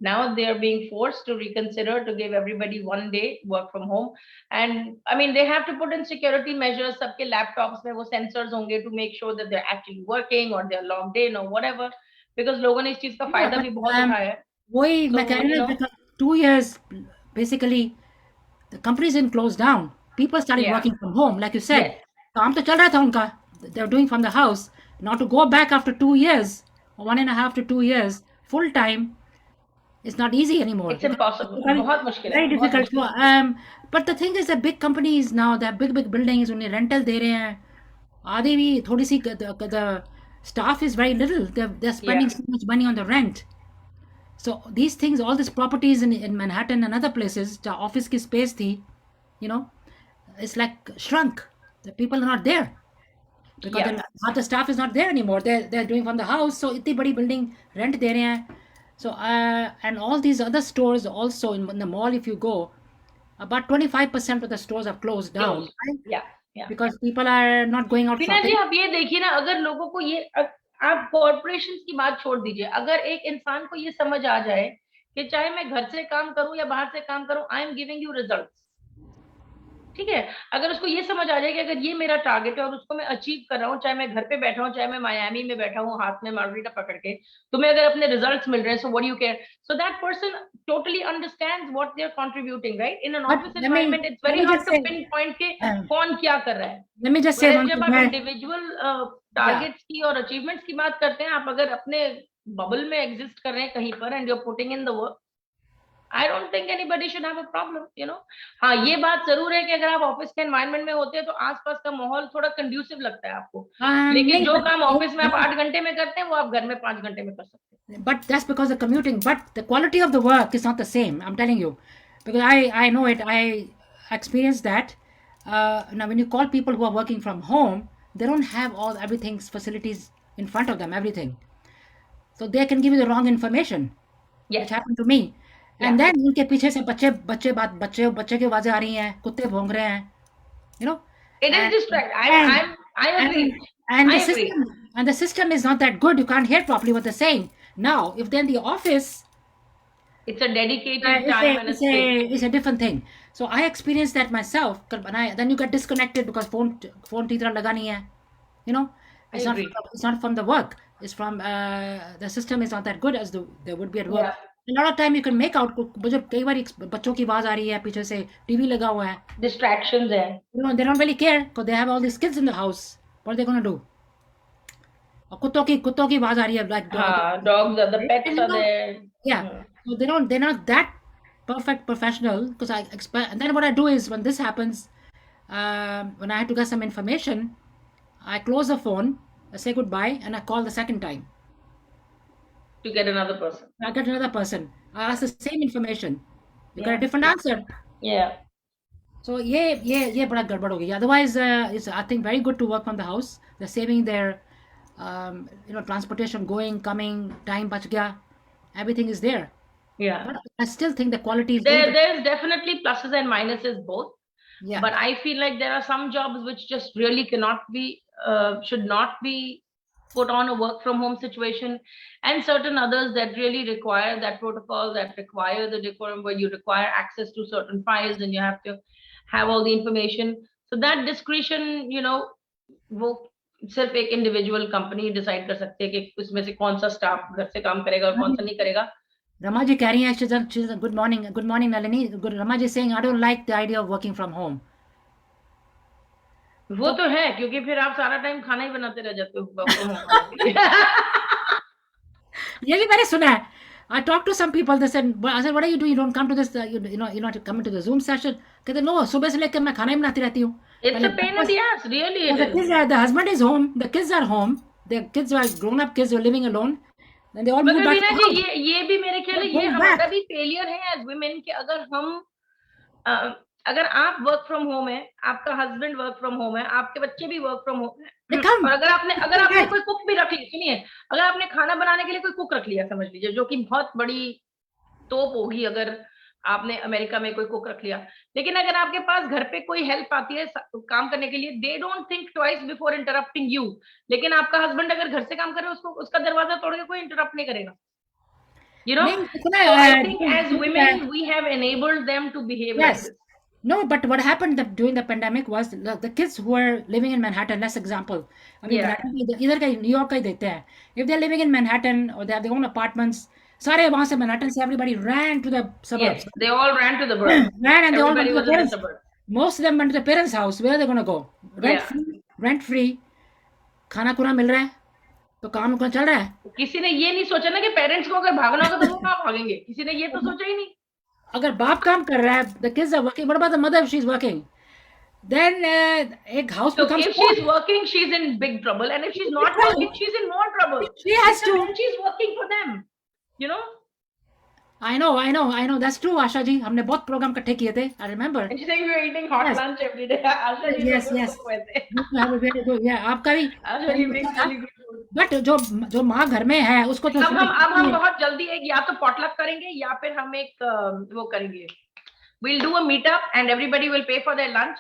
now they are being forced to reconsider to give everybody 1 day work from home. And I mean, they have to put in security measures. सबके laptops में वो sensors होंगे to make sure that they're actually working or they're logged in or whatever. Because लोगों ने इस चीज का yeah, फायदा but भी बहुत उठाया है. वही So, मैं कह रही हूँ, because 2 years basically the companies didn't close down. People started yeah, working from home, like you said. yes, काम तो चल रहा था उनका. They were doing from the house. Now to go back after 2 years, or 1.5 to 2 years, full time, is not easy anymore. it's impossible. Very, बहुत मुश्किल है, very बहुत difficult. मुश्किल है. But the thing is that big companies now, they have big buildings, उन्हें rental दे रहे हैं. आधे भी थोड़ी सी, the staff is very little. They're spending Yeah, so much money on the rent. So these things, all these properties in Manhattan and other places, the office की space थी, you know, it's like shrunk. The people are not there because yeah, half the staff is not there anymore. They're doing from the house. So इतनी बड़ी building rent दे रहे हैं. So and all these other stores also in the mall, if you go, about 25% of the stores are closed down, close. right? Yeah, yeah. Because people are not going out Veena ji, shopping. आप ये देखिए ना, अगर लोगों को ये आप corporation की बात छोड़ दीजिए, अगर एक इंसान को ये समझ आ जाए कि चाहे मैं घर से काम करूं या बाहर से काम करूं, I am giving you results, ठीक है? अगर उसको ये समझ आ जाए कि अगर ये मेरा टारगेट है और उसको मैं अचीव कर रहा हूँ, चाहे मैं घर पे बैठा हूँ, चाहे मैं मायामी में बैठा हूँ हाथ में मार्गरीटा पकड़ के, तुम्हें अगर अपने रिजल्ट्स मिल रहे हैं, so what do you care? So that person totally understands what they're contributing, right? In an But office environment, it's let very me hard just to say, pinpoint के um, कौन क्या कर रहा है. let me just say Whereas one जब thing. आप individual Yeah, targets की और अचीवमेंट्स की बात करते हैं, आप अगर अपने बबल में एग्जिस्ट कर रहे हैं कहीं पर, and you are putting in the work, I don't think anybody should have a problem. हाँ, ये बात जरूर है कि अगर आप ऑफिस के एनवायरनमेंट में होते हैं तो आसपास का माहौल थोड़ा कंड्यूसिव लगता है आपको, लेकिन नहीं, जो but काम ऑफिस में आप 8 घंटे में करते हैं, वो आप घर में 5 घंटे में कर सकते हैं. but that's because of commuting. But the quality of the work is not the same. I'm telling you, because I know it. I experienced that. Now, when you call people who are working from home, they don't have all everything's facilities in front of them. Everything, so they can give you the wrong information, which Yes, happened to me. yeah. And then उनके पीछे से बच्चे की आवाजें आ रही हैं, कुत्ते भौंक रहे हैं, you know. It is And distract. and I agree. and I the agree. system is not that good. You can't hear properly what they're saying. Now, if they're in the office, It's a dedicated it's time a and a it's space. a it's a different thing. So I experienced that myself. Then you get disconnected because phone की तरह लगा नहीं है. You know, I it's not agree. it's not from the work. It's from the system is not that good as they would be at work. Yeah. A lot of time you can make out. मुझे कई बार बच्चों की आवाज आ रही है, पीछे से TV लगा हुआ है. Distractions है. They don't really care because they have all these kids in the house. What are they gonna do? और कुत्तों की आवाज आ रही है, like हाँ, dogs are the pets and are there. yeah, so they're not that perfect professional because I expect. And then what I do is when this happens, when I have to get some information, I close the phone, I say goodbye, and I call the second time. to get another person. I get another person. I ask the same information. You got a different answer. Yeah. So ये बड़ा गड़बड़ हो गई. Otherwise, it's I think very good to work from the house. They're saving their transportation, going, coming, time बच गया. Everything is there. Yeah. But I still think the quality is there's definitely pluses and minuses both. Yeah. But I feel like there are some jobs which just really cannot be, should not be put on a work from home situation, and certain others that really require that protocol, that require the decorum, where you require access to certain files and you have to have all the information. So that discretion, वो सिर्फ एक individual company decide कर सकती है कि उसमें से कौन सा स्टाफ घर से काम करेगा और कौन सा नहीं करेगा. Rama ji carrying she's good morning Nalini. Good. Rama ji saying I don't like the idea of working from home. वो तो है, क्योंकि फिर आप सारा टाइम खाना ही बनाते रह जाते हो. ये भी मैंने सुना है. I talked to some people. They said, I said, what are you doing? You don't come to this. You're not coming to the Zoom session. कहते no, सुबह से लेकर मैं खाना ही बनाती रहती हूँ. It's a pain in the ass, really. The husband is home. The kids are home. The kids are grown up kids who are living alone. And they all move back. ये भी मेरे ख्याल है ये हमारा भी फेलियर है as women कि अगर आप वर्क फ्रॉम होम है, आपका हस्बैंड वर्क फ्रॉम होम है, आपके बच्चे भी वर्क फ्रॉम होम है, और अगर आपने कोई कुक भी रख ली, सुनिए, अगर आपने खाना बनाने के लिए कोई कुक रख लिया, समझ लीजिए, जो कि बहुत बड़ी तोप होगी अगर आपने अमेरिका में कोई कुक रख लिया, लेकिन अगर आपके पास घर पे कोई हेल्प आती है काम करने के लिए, they don't think twice before interrupting you. लेकिन आपका हस्बैंड अगर घर से काम करे, उसका दरवाजा तोड़ के कोई इंटरप्ट नहीं करेगा. I think as women we have enabled them to behave like this. No, but what happened during the pandemic was the kids who were living in Manhattan, let's example. I mean, either का New York का ही देते हैं. If they're living in Manhattan or they have their own apartments, सारे वहाँ से Manhattan से everybody ran to the suburbs. Yes, they all ran to the burbs. And they all went to the parents. Most of them went to the parents' house. Where are they going to go? Rent free. खाना खुना मिल रहा है, तो काम चल रहा है. किसी ने ये नहीं सोचा ना कि पेरेंट्स को अगर भागना होगा तो वो कहाँ भागेंगे. किसी ने ये तो सोचा ही नहीं. अगर बाप काम कर रहा है, the kids are working. What about the mother if she's working? Then एक house becomes. If she's working, she's in big trouble, and if she's not working, she's in more trouble. She has to. She's working for them. I know. That's true, Asha ji. हमने बहुत programme इकट्ठे किए थे. I remember. And she's saying we were eating hot lunch every day. Asha ji. Yes. आपका भी. Asha ji makes really good food. But जो माँ घर में है उसको तो. अब हम बहुत जल्दी एक या तो पॉटलक करेंगे या फिर हम एक वो करेंगे. We'll do a meetup and everybody will pay for their lunch.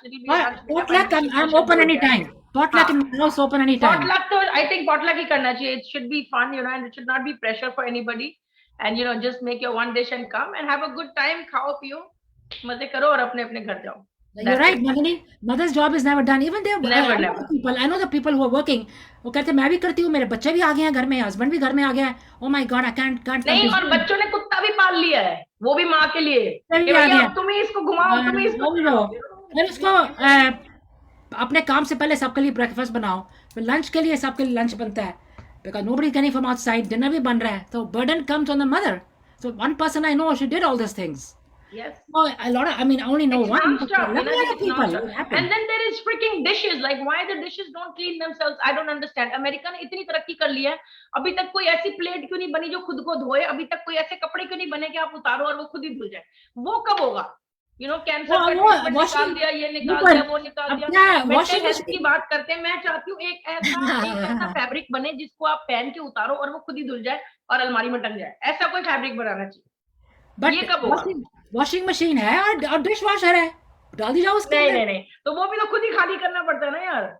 Potluck, I'm open anytime. Potluck in my house open anytime. Potluck तो I think potluck ही करना चाहिए. It should be fun, and it should not be pressure for anybody. And just make your one dish and come and have a good time. खाओ पियो, मजे करो और अपने अपने घर जाओ. You're right, Nalini. Mother's job is never done. Even there, never. People. I know the people who are working. वो कहते हैं मैं भी करती हूँ, मेरे बच्चे भी आ गए हैं घर में, हस्बैंड भी घर में आ गया है. Oh my God, I can't. नहीं, और बच्चों ने कुत्ता भी पाल लिया है, वो भी माँ के लिए. तुम्हें इसको घुमाओ, तुम्हें इसको. फिर उसको अपने काम से पहले सबके लिए ब्रेकफास्ट बनाओ, फिर लंच के लिए सबके लिए लंच बनता है. Because nobody is getting from outside, dinner भी बन रहा है, so burden comes on the mother. So one person I know, she did all these things. Yes. Oh, I only know one. People. And then there is freaking dishes. Like why the dishes don't clean themselves? I don't understand. America ने इतनी तरक्की कर ली है, अभी तक कोई ऐसी plate क्यों नहीं बनी जो खुद को धोए? अभी तक कोई ऐसे कपड़े क्यों नहीं बने कि आप उतारो और वो खुद ही धुल जाए? वो कब होगा? कैंसर निकाल दिया, ये निकाल दिया, वो निकाल दिया. मेंटल हेल्थ की बात करते हैं. मैं चाहती हूँ एक ऐसा फैब्रिक बने जिसको आप पहन के उतारो और वो खुद ही धुल जाए और अलमारी में टंग जाए. ऐसा कोई फैब्रिक बनाना चाहिए. बट ये कब होगा? वॉशिंग मशीन है और डिश वॉशर है, डाल दी जाओ उसके. नहीं, तो वो भी तो खुद ही खाली करना पड़ता है ना यार.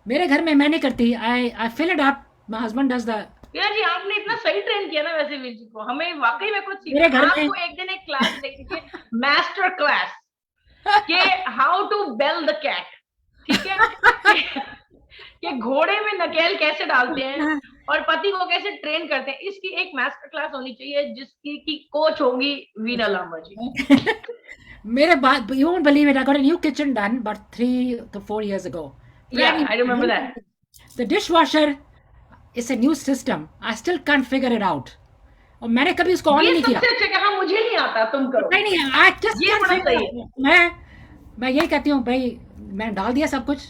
मेरे घर में मैं नहीं करती. I fill it up. My husband does the. यार जी आपने इतना सही ट्रेन किया ना वैसे वीर जी को. हमें वाकई में कुछ सीखना. आपको एक दिन एक क्लास देखिए, मास्टर क्लास कि how to bell the cat. ठीक है कि घोड़े में नकेल कैसे डालते हैं और पति को कैसे ट्रेन करते हैं. इसकी एक मास्टर क्लास होनी चाहिए जिसकी की कोच होगी वीना लांबा जी. मेरे बात, you won't believe it, I got a new kitchen done about 3 to 4 years ago. Yeah, I remember that. The dishwasher is a new system. I still can't figure it out. और मैंने कभी उसको on नहीं किया. ये सबसे अच्छा कि मुझे नहीं आता, तुम करो. नहीं, I just can't figure it out. मैं यही कहती हूँ भाई, मैं डाल दिया सब कुछ,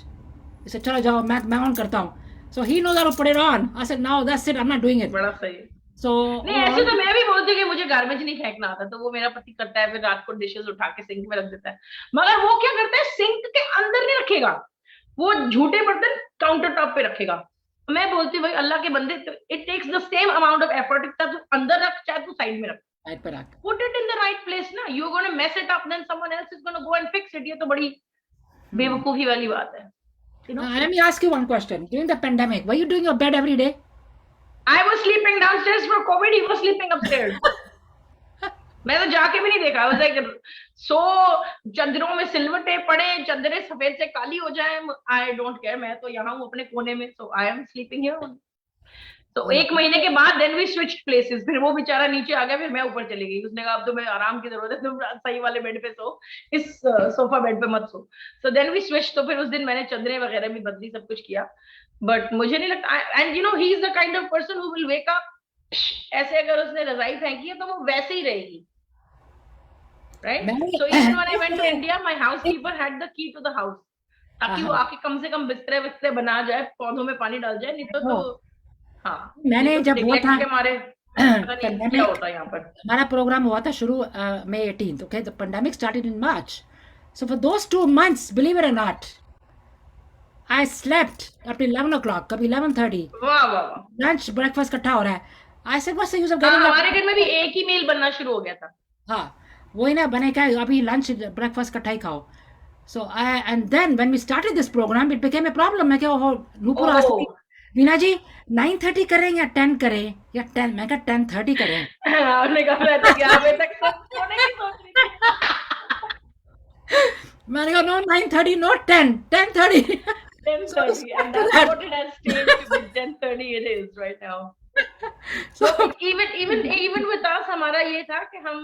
इसे चलो जाओ, मैं ऑन करता हूँ. So he knows how to put it on. I said, no, that's it. I'm not doing it. बड़ा सही। So नहीं ऐसे तो मैं भी बोलती हूँ कि मुझे गार्बेज नहीं फेंकना आता, तो वो मेरा पति करता है, फिर रात को डिशेस उठा के सिंक में रख देता है। मगर वो क्या करता है, सिंक के अंदर नहीं रखेगा, वो झूठे बर्तन काउंटर टॉप पे रखेगा। मैं बोलती हूँ भाई अल्लाह के बंदे, it takes the same amount of effort, तू अंदर रख चाहे तू साइड में रख, right पे रख। Put it in the right place ना, you are gonna mess it up, then someone else is gonna go and fix it. ये तो बड़ी बेवकूफी वाली बात है, you know? Let me ask you one question. During the pandemic, were you doing your bed every day? I was sleeping downstairs for COVID, he was sleeping upstairs. मैं तो जाके भी नहीं देखा, I was like, सो चंदरों में silver tape पड़े, चंदरें सफेद से काली हो जाए, आई डोंट केयर, मैं तो यहाँ हूँ अपने कोने में, सो आई एम स्लीपिंग हियर। तो 1 महीने के बाद देन वी स्विच प्लेसेस, फिर वो बेचारा नीचे आ गया, फिर मैं ऊपर चली गई। उसने कहा अब तो मैं आराम की जरूरत है, तुम सही वाले बेड पे सो, इस सोफा बेड पे मत सो। So then we switch. तो फिर उस दिन मैंने चंदरें वगैरह भी बदली, सब कुछ किया, बट मुझे नहीं लगता, and you know he is the kind of person who will wake up, ऐसे अगर उसने रजाई फेंकी है तो वो वैसे ही रहेगी, right? So even when I went to India, my housekeeper had the key to the house, ताकि वो आके कम से कम बिस्तरे विस्तरे बना जाए, पौधों में पानी डाल जाए, नहीं तो हाँ। मैंने जब वो था क्या होता है यहाँ पर, हमारा प्रोग्राम हुआ था शुरू May 18th, okay? The pandemic started in March. So for those 2 months, believe it or not, I slept up to 11 o'clock, कभी 11:30. वाह वाह वाह, लंच ब्रेकफास्ट इकट्ठा हो रहा है। I said, what's the use of getting up? हमारे घर में भी एक ही मील बनना शुरू हो गया था। हाँ, वही ना, बने क्या अभी लंच ब्रेकफास्ट इकट्ठा ही खाओ। So and then when we started this program, it became a problem. मैं क्या हो नूपुर आसती, वीना जी 9:30 करें या 10 करें या 10, मैं कहा 10:30 करें। आपने कहा मैं तो 11 बजे तक सोने की सोच रही थी। मैंने कहा no 9:30, no 10, 10:30. 10:30, and that's what it has stayed to be. 10:30 it is right now. So even with us, हमारा ये था कि हम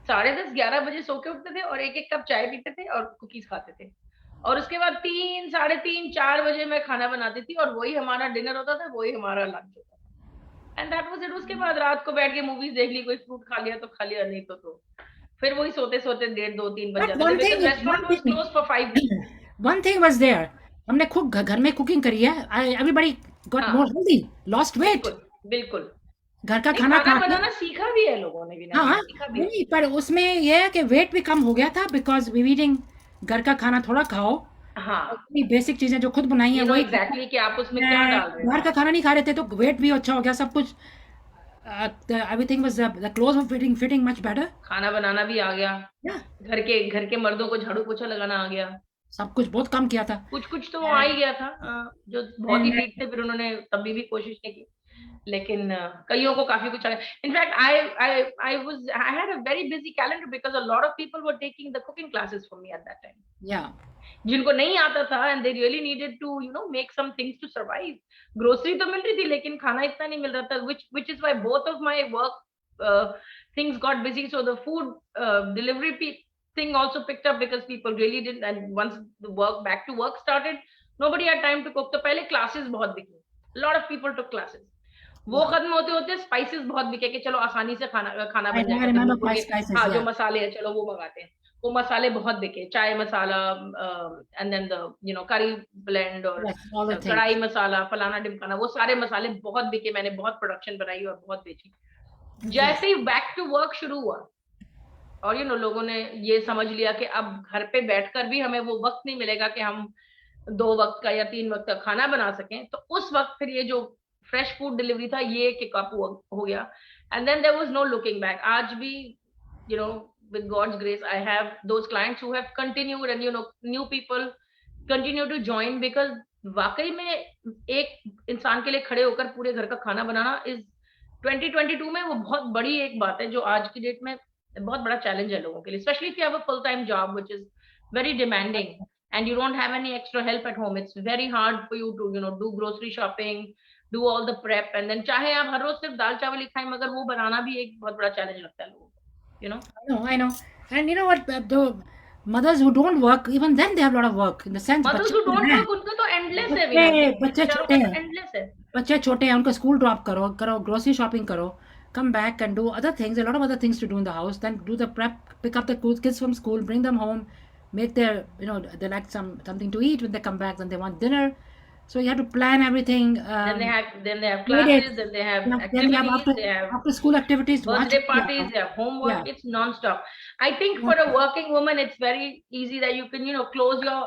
10:30 11 बजे सो के उठते थे और एक कप चाय पीते थे और कुकीज खाते थे, और उसके बाद 3 साढ़े 3 4 बजे मैं खाना बनाती थी, और वही हमारा डिनर होता था, वही हमारा लंच होता था, एंड दैट वाज इट। उसके बाद रात को बैठ के मूवीज देख ली, कोई फ्रूट खा लिया तो खा लिया, नहीं तो फिर वही सोते सोते 1:30 2 3 बज जाते थे, because restaurant was close for 5 weeks. One thing was there, हमने खुद घर में कुकिंग करी है, everybody got more healthy, lost weight. बिल्कुल घर का खाना बनाना सीखा भी है लोगों ने भी ना, हाँ, सीखा भी नहीं, पर उसमें यह है कि वेट भी कम हो गया था, बिकॉज वी ईटिंग घर का खाना थोड़ा खाओ, हाँ, बेसिक चीजें जो खुद बनाई है वही एग्जैक्टली कि आप उसमें क्या डाल रहे हैं। बाहर का खाना नहीं खा रहे थे तो वेट भी अच्छा हो गया, सब कुछ everything was the close of fitting much better. खाना बनाना भी आ गया, घर के मर्दों को झाड़ू पोछा लगाना आ गया, सब कुछ बहुत कम किया था, कुछ तो आ ही गया था। जो बहुत ही वीक थे फिर उन्होंने तभी भी कोशिश नहीं की, लेकिन कईयों को काफी कुछ आया। In fact I had a very busy calendar because a lot of people were taking the cooking classes from me at that time. Yeah. जिनको नहीं आता था and they really needed to make some things to survive. Grocery तो मिल रही थी लेकिन खाना इतना नहीं मिल रहा था, which is why both of my work things got busy. So the food delivery thing also picked up because people really didn't, and once the back to work started, nobody had time to cook. तो पहले classes बहुत बिकी, a lot of people took classes. वो खत्म होते होते spices बहुत बिके कि चलो आसानी से खाना बन जाएगा, हाँ जो मसाले हैं चलो वो मंगाते हैं, वो मसाले बहुत बिके, chai masala and then the curry blend और कढ़ाई मसाला फलाना ढिमकाना, वो सारे मसाले बहुत बिके, मैंने बहुत प्रोडक्शन बनाई और बहुत बेची। जैसे ही बैक टू वर्क शुरू हुआ और लोगों ने ये समझ लिया कि अब घर पे बैठकर भी हमें वो वक्त नहीं मिलेगा कि हम 2 वक्त का या 3 वक्त का खाना बना सकें, तो उस वक्त फिर ये जो फ्रेश फूड डिलीवरी था ये किक अप हो गया, and then there was no looking back. आज भी with God's grace I have those clients who have continued, and new people continue to join, because वाकई में एक इंसान के लिए खड़े होकर पूरे घर का खाना बनाना इज 2022 में वो बहुत बड़ी एक बात है, जो आज की डेट में बहुत बड़ा चैलेंज है लोगों के लिए, specially if you have a full time job which is very demanding and you don't have any extra help at home. It's very hard for you to do grocery shopping, do all the prep, and then चाहे आप हर रोज सिर्फ दाल चावल ही खाएं, मगर वो बनाना भी एक बहुत बड़ा चैलेंज लगता है लोगों को। I know, and you know what, the mothers who don't work, even then they have a lot of work, in the sense mothers who don't work उनका तो endless है, बच्चे छोटे हैं, endless है, बच्चे छोटे हैं, उनको स्कूल ड्रॉप करो ग्रोसरी शॉपिंग करो, come back and do other things, a lot of other things to do in the house, then do the prep, pick up the kids from school, bring them home, make their they like something to eat when they come back, then they want dinner. So you have to plan everything. Then they have Play dates. classes, then they have Then you have activities, they have after school activities. birthday parties, they have homework. Yeah. It's non-stop. I think for a working woman, it's very easy that you can, close your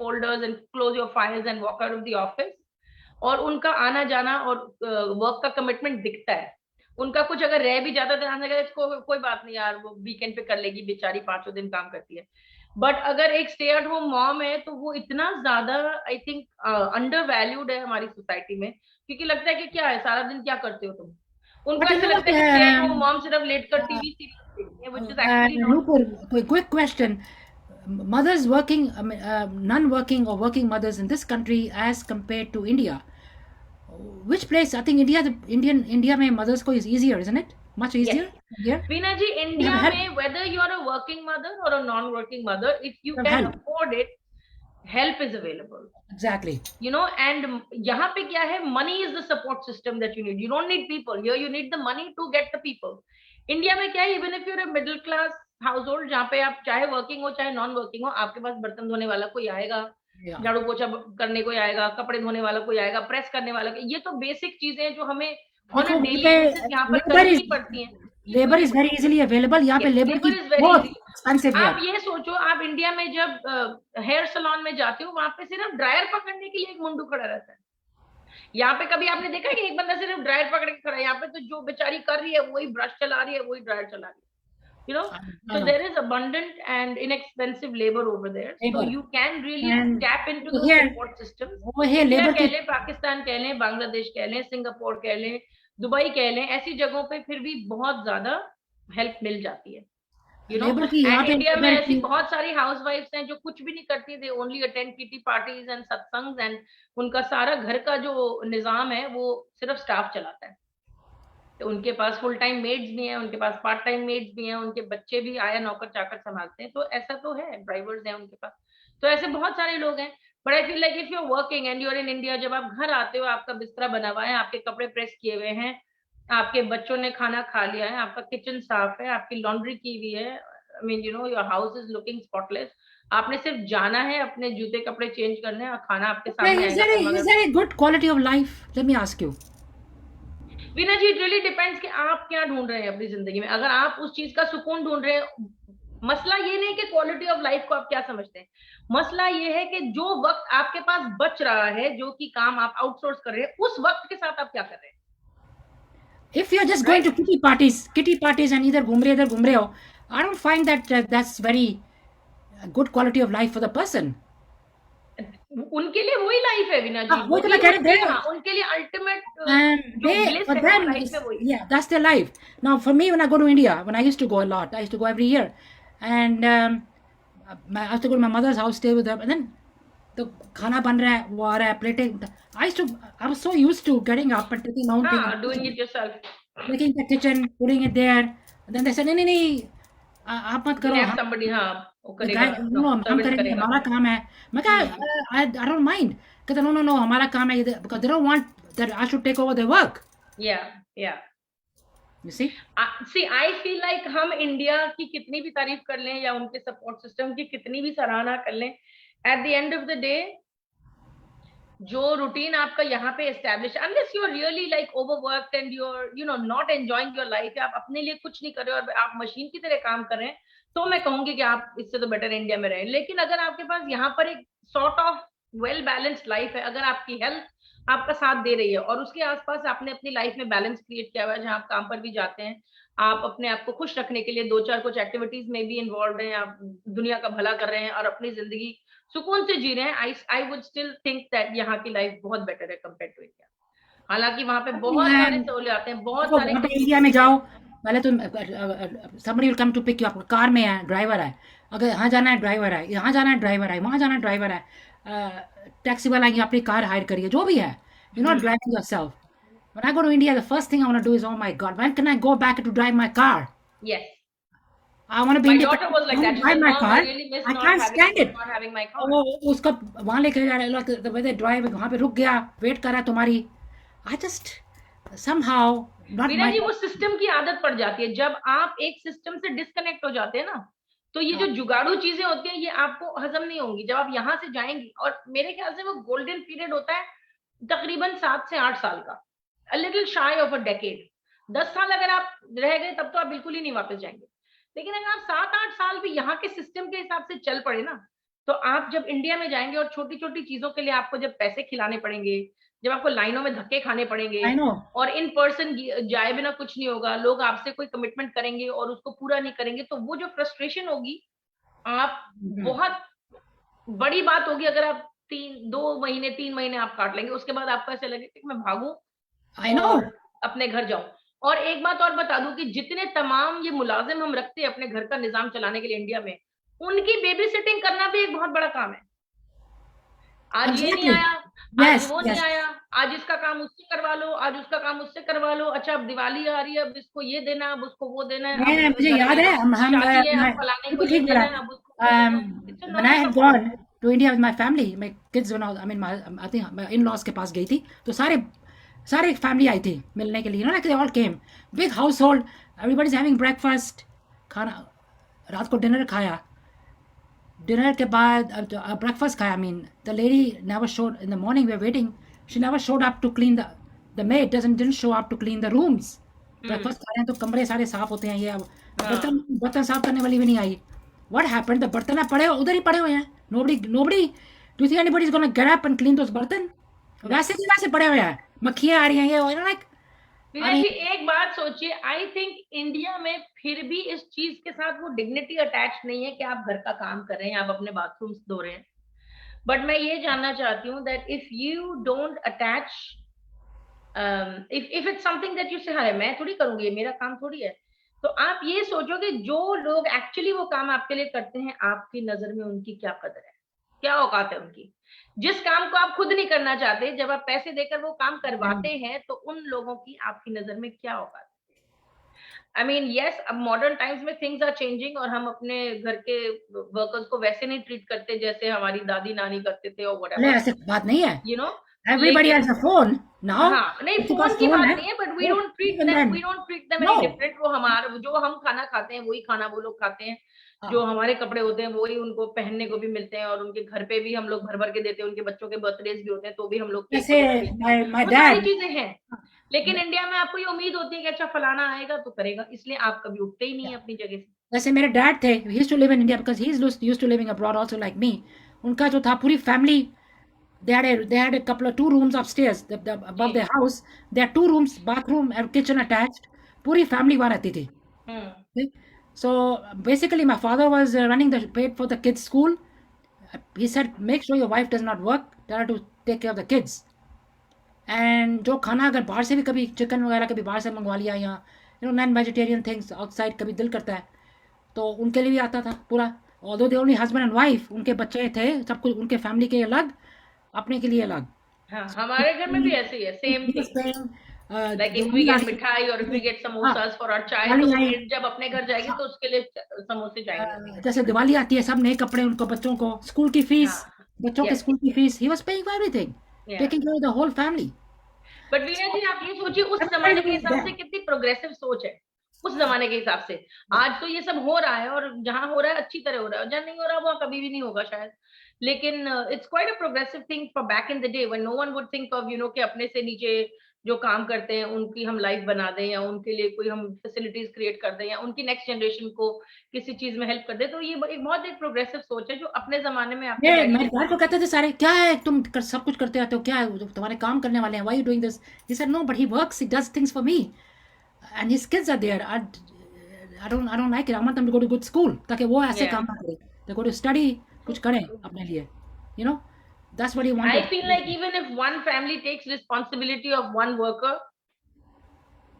folders and close your files and walk out of the office. और उनका आना जाना और work का commitment दिखता है. उनका कुछ अगर रह भी जाता है तो कोई बात नहीं यार, वो वीकेंड पे कर लेगी, बेचारी 5 दिन काम करती है. बट अगर एक स्टे एट होम मॉम है तो वो इतना ज्यादा आई थिंक अंडर वैल्यूड है हमारी सोसाइटी में, क्योंकि लगता है कि क्या है, सारा दिन क्या करते हो तुम. उनको ऐसा लगता है कि स्टे एट होम मॉम सिर्फ लेट कर टीवी सीरीज देखती है, which is actually not. Quick question. Mothers working, non-working or working mothers in this country as compared to India. Which place? I think India में mothers को is easier, isn't it? Much easier. Yeah. Veena ji, India में whether you are a working mother or a non-working mother, if you can afford it, help is available. Exactly. And यहाँ पे क्या है, money is the support system that you need. You don't need people. Here you need the money to get the people. India में क्या है, even if you're a middle class household, जहाँ पे आप चाहे working हो चाहे non-working हो, आपके पास बर्तन धोने वाला कोई आएगा, झाड़ू पोछा करने कोई आएगा, कपड़े धोने वाला कोई आएगा, प्रेस करने वाला. ये तो बेसिक चीजें जो हमें ऑन अ डेली बेसिस यहाँ पर करनी पड़ती हैं. Labour is very easily available. यहाँ पे लेबर की बहुत एक्सपेंसिव है. आप ये सोचो, आप इंडिया में जब हेयर सैलून में जाते हो, वहां पे सिर्फ ड्रायर पकड़ने के लिए एक मुंडू खड़ा रहता है. यहाँ पे कभी आपने देखा है कि एक बंदा सिर्फ ड्रायर पकड़ के खड़ा है? यहाँ पे तो जो बेचारी कर रही है वही ब्रश चला रही है, वही ड्रायर चला रही है. So there is abundant and inexpensive labor over there. So you can really tap into the support systems. India कह लें, पाकिस्तान कह लें, बांग्लादेश कह लें, सिंगापुर कह लें, दुबई कह लें, ऐसी जगहों पे फिर भी बहुत ज्यादा हेल्प मिल जाती है. And इंडिया में ऐसी बहुत सारी हाउसवाइफ्स हैं जो कुछ भी नहीं करती. They only attend kitty parties and सत्संग, and उनका सारा घर का जो निजाम है वो सिर्फ स्टाफ चलाता है. तो उनके पास फुल टाइम मेड्स भी हैं, उनके पास पार्ट टाइम मेड्स भी हैं, उनके बच्चे भी आया नौकर चाकर संभालते हैं. तो ऐसा तो है, ड्राइवर्स हैं उनके पास. तो ऐसे बहुत सारे लोग हैं. But I feel like if you are working and you are in India, जब आप घर आते हो, आपका बिस्तरा बना हुआ है, आपके कपड़े प्रेस किए हुए हैं, आपके बच्चों ने खाना खा लिया है, आपका किचन साफ है, आपकी लॉन्ड्री की हुई है, I mean your house is looking spotless. आपने सिर्फ जाना है, अपने जूते कपड़े चेंज करने और खाना आपके सामने आएगा. Is there a good quality of life? Let me ask you. Veena ji, it really depends कि आप क्या ढूंढ रहे हैं अपनी जिंदगी में. अगर आप उस चीज का सुकून ढूंढ रहे हैं, मसला ये नहीं कि क्वालिटी ऑफ लाइफ को आप क्या समझते हैं. मसला ये है कि जो वक्त आपके पास बच रहा है, जो कि काम आप आउटसोर्स कर रहे हैं, उस वक्त के साथ आप क्या कर रहे हैं. If you are just going to kitty parties and इधर घूम रहे हो, I don't find that that's very good quality of life for the person. उनके लिए वही लाइफ है वीना जी. वो तो मैं कह रही हूँ, उनके लिए ultimate yeah, that's their life. Now for me, when I go to India, when I used to go a lot, I used to go every year, and I used to go to my mother's house, stay with her, and then the खाना बन रहा है, वो आ रहा है, plating. I was so used to getting up and taking my own thing, doing it yourself, making the kitchen, putting it there, and then they said नहीं आप मत करो, somebody हम करेंगे, हमारा काम है. मैं कहा I don't mind. कहते no हमारा काम है, because they don't want that I should take over their work. Yeah. You see? I feel like हम इंडिया की कितनी भी तारीफ कर लें या उनके सपोर्ट सिस्टम की कितनी भी सराहना कर लें, at the end of the day जो रूटीन आपका यहाँ पे establish, unless you are really like overworked and you're not enjoying your life, आप अपने लिए कुछ नहीं कर रहे और आप मशीन की तरह काम कर रहे हैं, तो मैं कहूंगी कि आप इससे तो बेटर इंडिया में रहें. लेकिन अगर आपके पास यहाँ पर एक sort of well balanced life है, अगर आपकी हेल्थ आपका साथ दे रही है और उसके आसपास आपने अपनी लाइफ में बैलेंस क्रिएट किया हुआ है, जहाँ आप काम पर भी जाते हैं, आप अपने आप को खुश रखने के लिए 2-4 कुछ एक्टिविटीज में भी इन्वॉल्व हैं, आप दुनिया का भला कर रहे हैं और अपनी जिंदगी सुकून से जी रहे हैं, I would still think that यहाँ की लाइफ बहुत बेटर है कंपेयर टू इंडिया. हालांकि वहाँ पे बहुत सारे सहूलियात हैं, बहुत सारे. इंडिया में जाओ, पहले तो somebody will come to pick you up, car में है, ड्राइवर है, अगर यहाँ जाना है ड्राइवर है, यहाँ जाना है ड्राइवर है, वहाँ जाना है ड्राइवर है, टैक्सी वाला अपनी कार हायर करिए, जो भी है, you're not driving yourself. When I go to India, the first thing I want to do is, oh my God, when can I go back to drive my car? Yes. I want to be independent. My daughter was like that. Drive my car. I can't stand it. Not having my car. वो उसका वहाँ लेके जा रहा है, the way they drive, वहाँ पे रुक गया, वेट कर रहा है तुम्हारी. I just somehow not. Veena जी, वो सिस्टम की आदत पड़ जाती है. जब आप एक सिस्टम से डिस्कनेक्ट हो जाते हैं ना, तो ये जो जुगाड़ू चीजें होती हैं ये आपको हजम नहीं होंगी जब आप यहाँ से जाएंगी। और मेरे ख्याल से वो गोल्डन पीरियड होता है तकरीबन 7 से 8 साल का, अ लिटिल शाई ऑफ अ डेकेड। 10 साल अगर आप रह गए तब तो आप बिल्कुल ही नहीं वापस जाएंगे, लेकिन अगर आप 7-8 साल भी यहाँ के सिस्टम के हिसाब से चल पड़े ना, तो आप जब इंडिया में जाएंगे और छोटी छोटी चीजों के लिए आपको जब पैसे खिलाने पड़ेंगे, जब आपको लाइनों में धक्के खाने पड़ेंगे, आई नो। और इन पर्सन जाए बिना कुछ नहीं होगा, लोग आपसे कोई कमिटमेंट करेंगे और उसको पूरा नहीं करेंगे, तो वो जो फ्रस्ट्रेशन होगी, आप बहुत बड़ी बात होगी अगर आप 2 महीने 3 महीने आप काट लेंगे, उसके बाद आपको ऐसे लगेगा कि मैं भागूं आई नो। और अपने घर जाऊं। और एक बात और बता दूं कि जितने तमाम ये मुलाजिम हम रखते हैं अपने घर का निजाम चलाने के लिए इंडिया में, उनकी बेबी सिटिंग करना भी एक बहुत बड़ा काम है। आज ये नहीं एग्जैक्टली। आया, आज यस वो नहीं यस। आया, आज इसका काम उससे करवा लो, आज उसका काम उससे करवा लो, अच्छा अब दिवाली आ रही है, अब इसको ये देना, अब उसको वो देना है, मैं अब मुझे घर याद में है हम शादी है, अब फलाने को बिल्कुल ये ठीक देना बोला। है, अब उसको वो देना है। It's a when I non had stop gone process. to India with my family, my kids when I mean my I think my in-laws के पास गई थी, तो सारे सारे फैमिली आई थी मिलने के लिए, you know, like they all came, big household, everybody's having breakfast, खाना, रात को डिनर खाया, डिनर के बाद ब्रेकफास्ट खाया, I mean the lady never showed in the morning, we were waiting, she never showed up to clean the maid didn't show up to clean the rooms. Breakfast खा रहे हैं तो कमरे सारे साफ होते हैं, ये अब बर्तन बर्तन साफ करने वाली भी नहीं आई। What happened? The बर्तन है पड़े उधर ही पड़े हुए हैं, nobody do you think anybody is going to get up and clean those बर्तन? वैसे की वैसे पड़े हुए हैं, मक्खियां आ रही हैं, ये you know, like Veena I ji mean एक बात सोचिए, आई थिंक इंडिया में फिर भी इस चीज के साथ वो डिग्निटी अटैच नहीं है कि आप घर का काम कर रहे हैं, आप अपने बाथरूम्स धो रहे हैं। बट मैं ये जानना चाहती हूँ that if you don't attach, if it's something that you से, हाँ मैं थोड़ी करूंगी, ये मेरा काम थोड़ी है, तो आप ये सोचो कि जो लोग एक्चुअली वो काम आपके लिए करते हैं, आपकी नजर में उनकी क्या कदर है, क्या औकात है उनकी। जिस काम को आप खुद नहीं करना चाहते, जब आप पैसे देकर वो काम करवाते हैं, तो उन लोगों की आपकी नजर में क्या औकात है। आई मीन यस, अब मॉडर्न टाइम्स में थिंग्स आर चेंजिंग, और हम अपने घर के वर्कर्स को वैसे नहीं ट्रीट करते जैसे हमारी दादी नानी करते थे और अरे व्हाटएवर, ऐसे बात नहीं है, यू नो। everybody has लेकिन a phone now, हाँ, नहीं उसके फोन पास की फोन बात है, नहीं है, बट वो even then we don't treat them no any different. वो हमारा जो हम खाना खाते हैं वही खाना वो लोग खाते हैं, जो हाँ, हमारे कपड़े होते हैं वही उनको पहनने को भी मिलते हैं, और उनके घर पे भी हम लोग भर भर के देते हैं, उनके बच्चों के बर्थडेज भी होते हैं तो भी हम लोग केक जैसे वगैरह भेजते हैं, my वो सारी dad, चीजें हैं। लेकिन इंडिया में आपको ये उम्मीद होती है कि अच्छा फलाना आएगा तो करेगा, इसलिए आप कभी उठते ही नहीं है अपनी जगह से। जैसे मेरे डैड थे, he used to live in India because he used to living abroad also like me, उनका जो था पूरी family, they had a couple of 2 rooms upstairs, जी। above their house, there are 2 rooms, bathroom and kitchen attached, पूरी family वहाँ रहती थी। हम्म। Okay? So basically my father was running the paid for the kids school. He said make sure your wife does not work, tell her to take care of the kids. And जो खाना अगर बाहर से भी कभी chicken वगैरह कभी बाहर से मंगवा लिया, या नॉन वेजिटेरियन थिंग्स आउटसाइड कभी दिल करता है, तो उनके लिए भी आता था पूरा। Although they only husband and wife, उनके बच्चे थे सब कुछ, उनके फैमिली के अलग, अपने के लिए अलग। हाँ, हमारे घर में भी ऐसे ही है, same thing. Like if we get mithai और इफ वी गेट हाँ, समोसास फॉर आवर चाइल्ड, तो दिवाली वो आई, किड जब अपने घर जाएगी हाँ, तो उसके लिए समोसे जाएंगे अपने घर जैसे से। दिवाली आती है, सब नए कपड़े उनको, बच्चों को स्कूल की फीस, हाँ, बच्चों के यस, स्कूल की fees, he was paying for everything, yeah. Taking care of the whole family. But Veena ji आप ये सोचिए उस एवरीबॉडी जमाने के वाज हिसाब से देयर। कितनी प्रोग्रेसिव सोच है, उस जमाने के हिसाब से। आज तो ये सब हो रहा है, और जहां हो रहा है अच्छी तरह हो रहा है, और जहां नहीं हो रहा वो कभी भी नहीं होगा शायद। लेकिन it's quite a progressive thing for back in the day when no one would think of कि अपने से नीचे जो काम करते हैं उनकी हम लाइफ बना दें, या उनके लिए कोई हम फैसिलिटीज क्रिएट कर दें, या उनकी नेक्स्ट जनरेशन को किसी चीज में हेल्प कर दें। तो ये एक बहुत एक प्रोग्रेसिव सोच है जो अपने जमाने में आपके ये डैडी मेरे ने डैड को कहते थे सारे, क्या है तुम सब कुछ करते रहते हो, क्या है वो तुम्हारे काम करने वाले हैं, why you doing this. He said no but he works, he does things for me and his kids are there. I don't like it, I want them to go to good school, ताकि वो ऐसे या। काम ना करें, दे go to study, कुछ करें अपने लिए, you know, that's what he I wanted. feel like even if one family takes responsibility of one worker,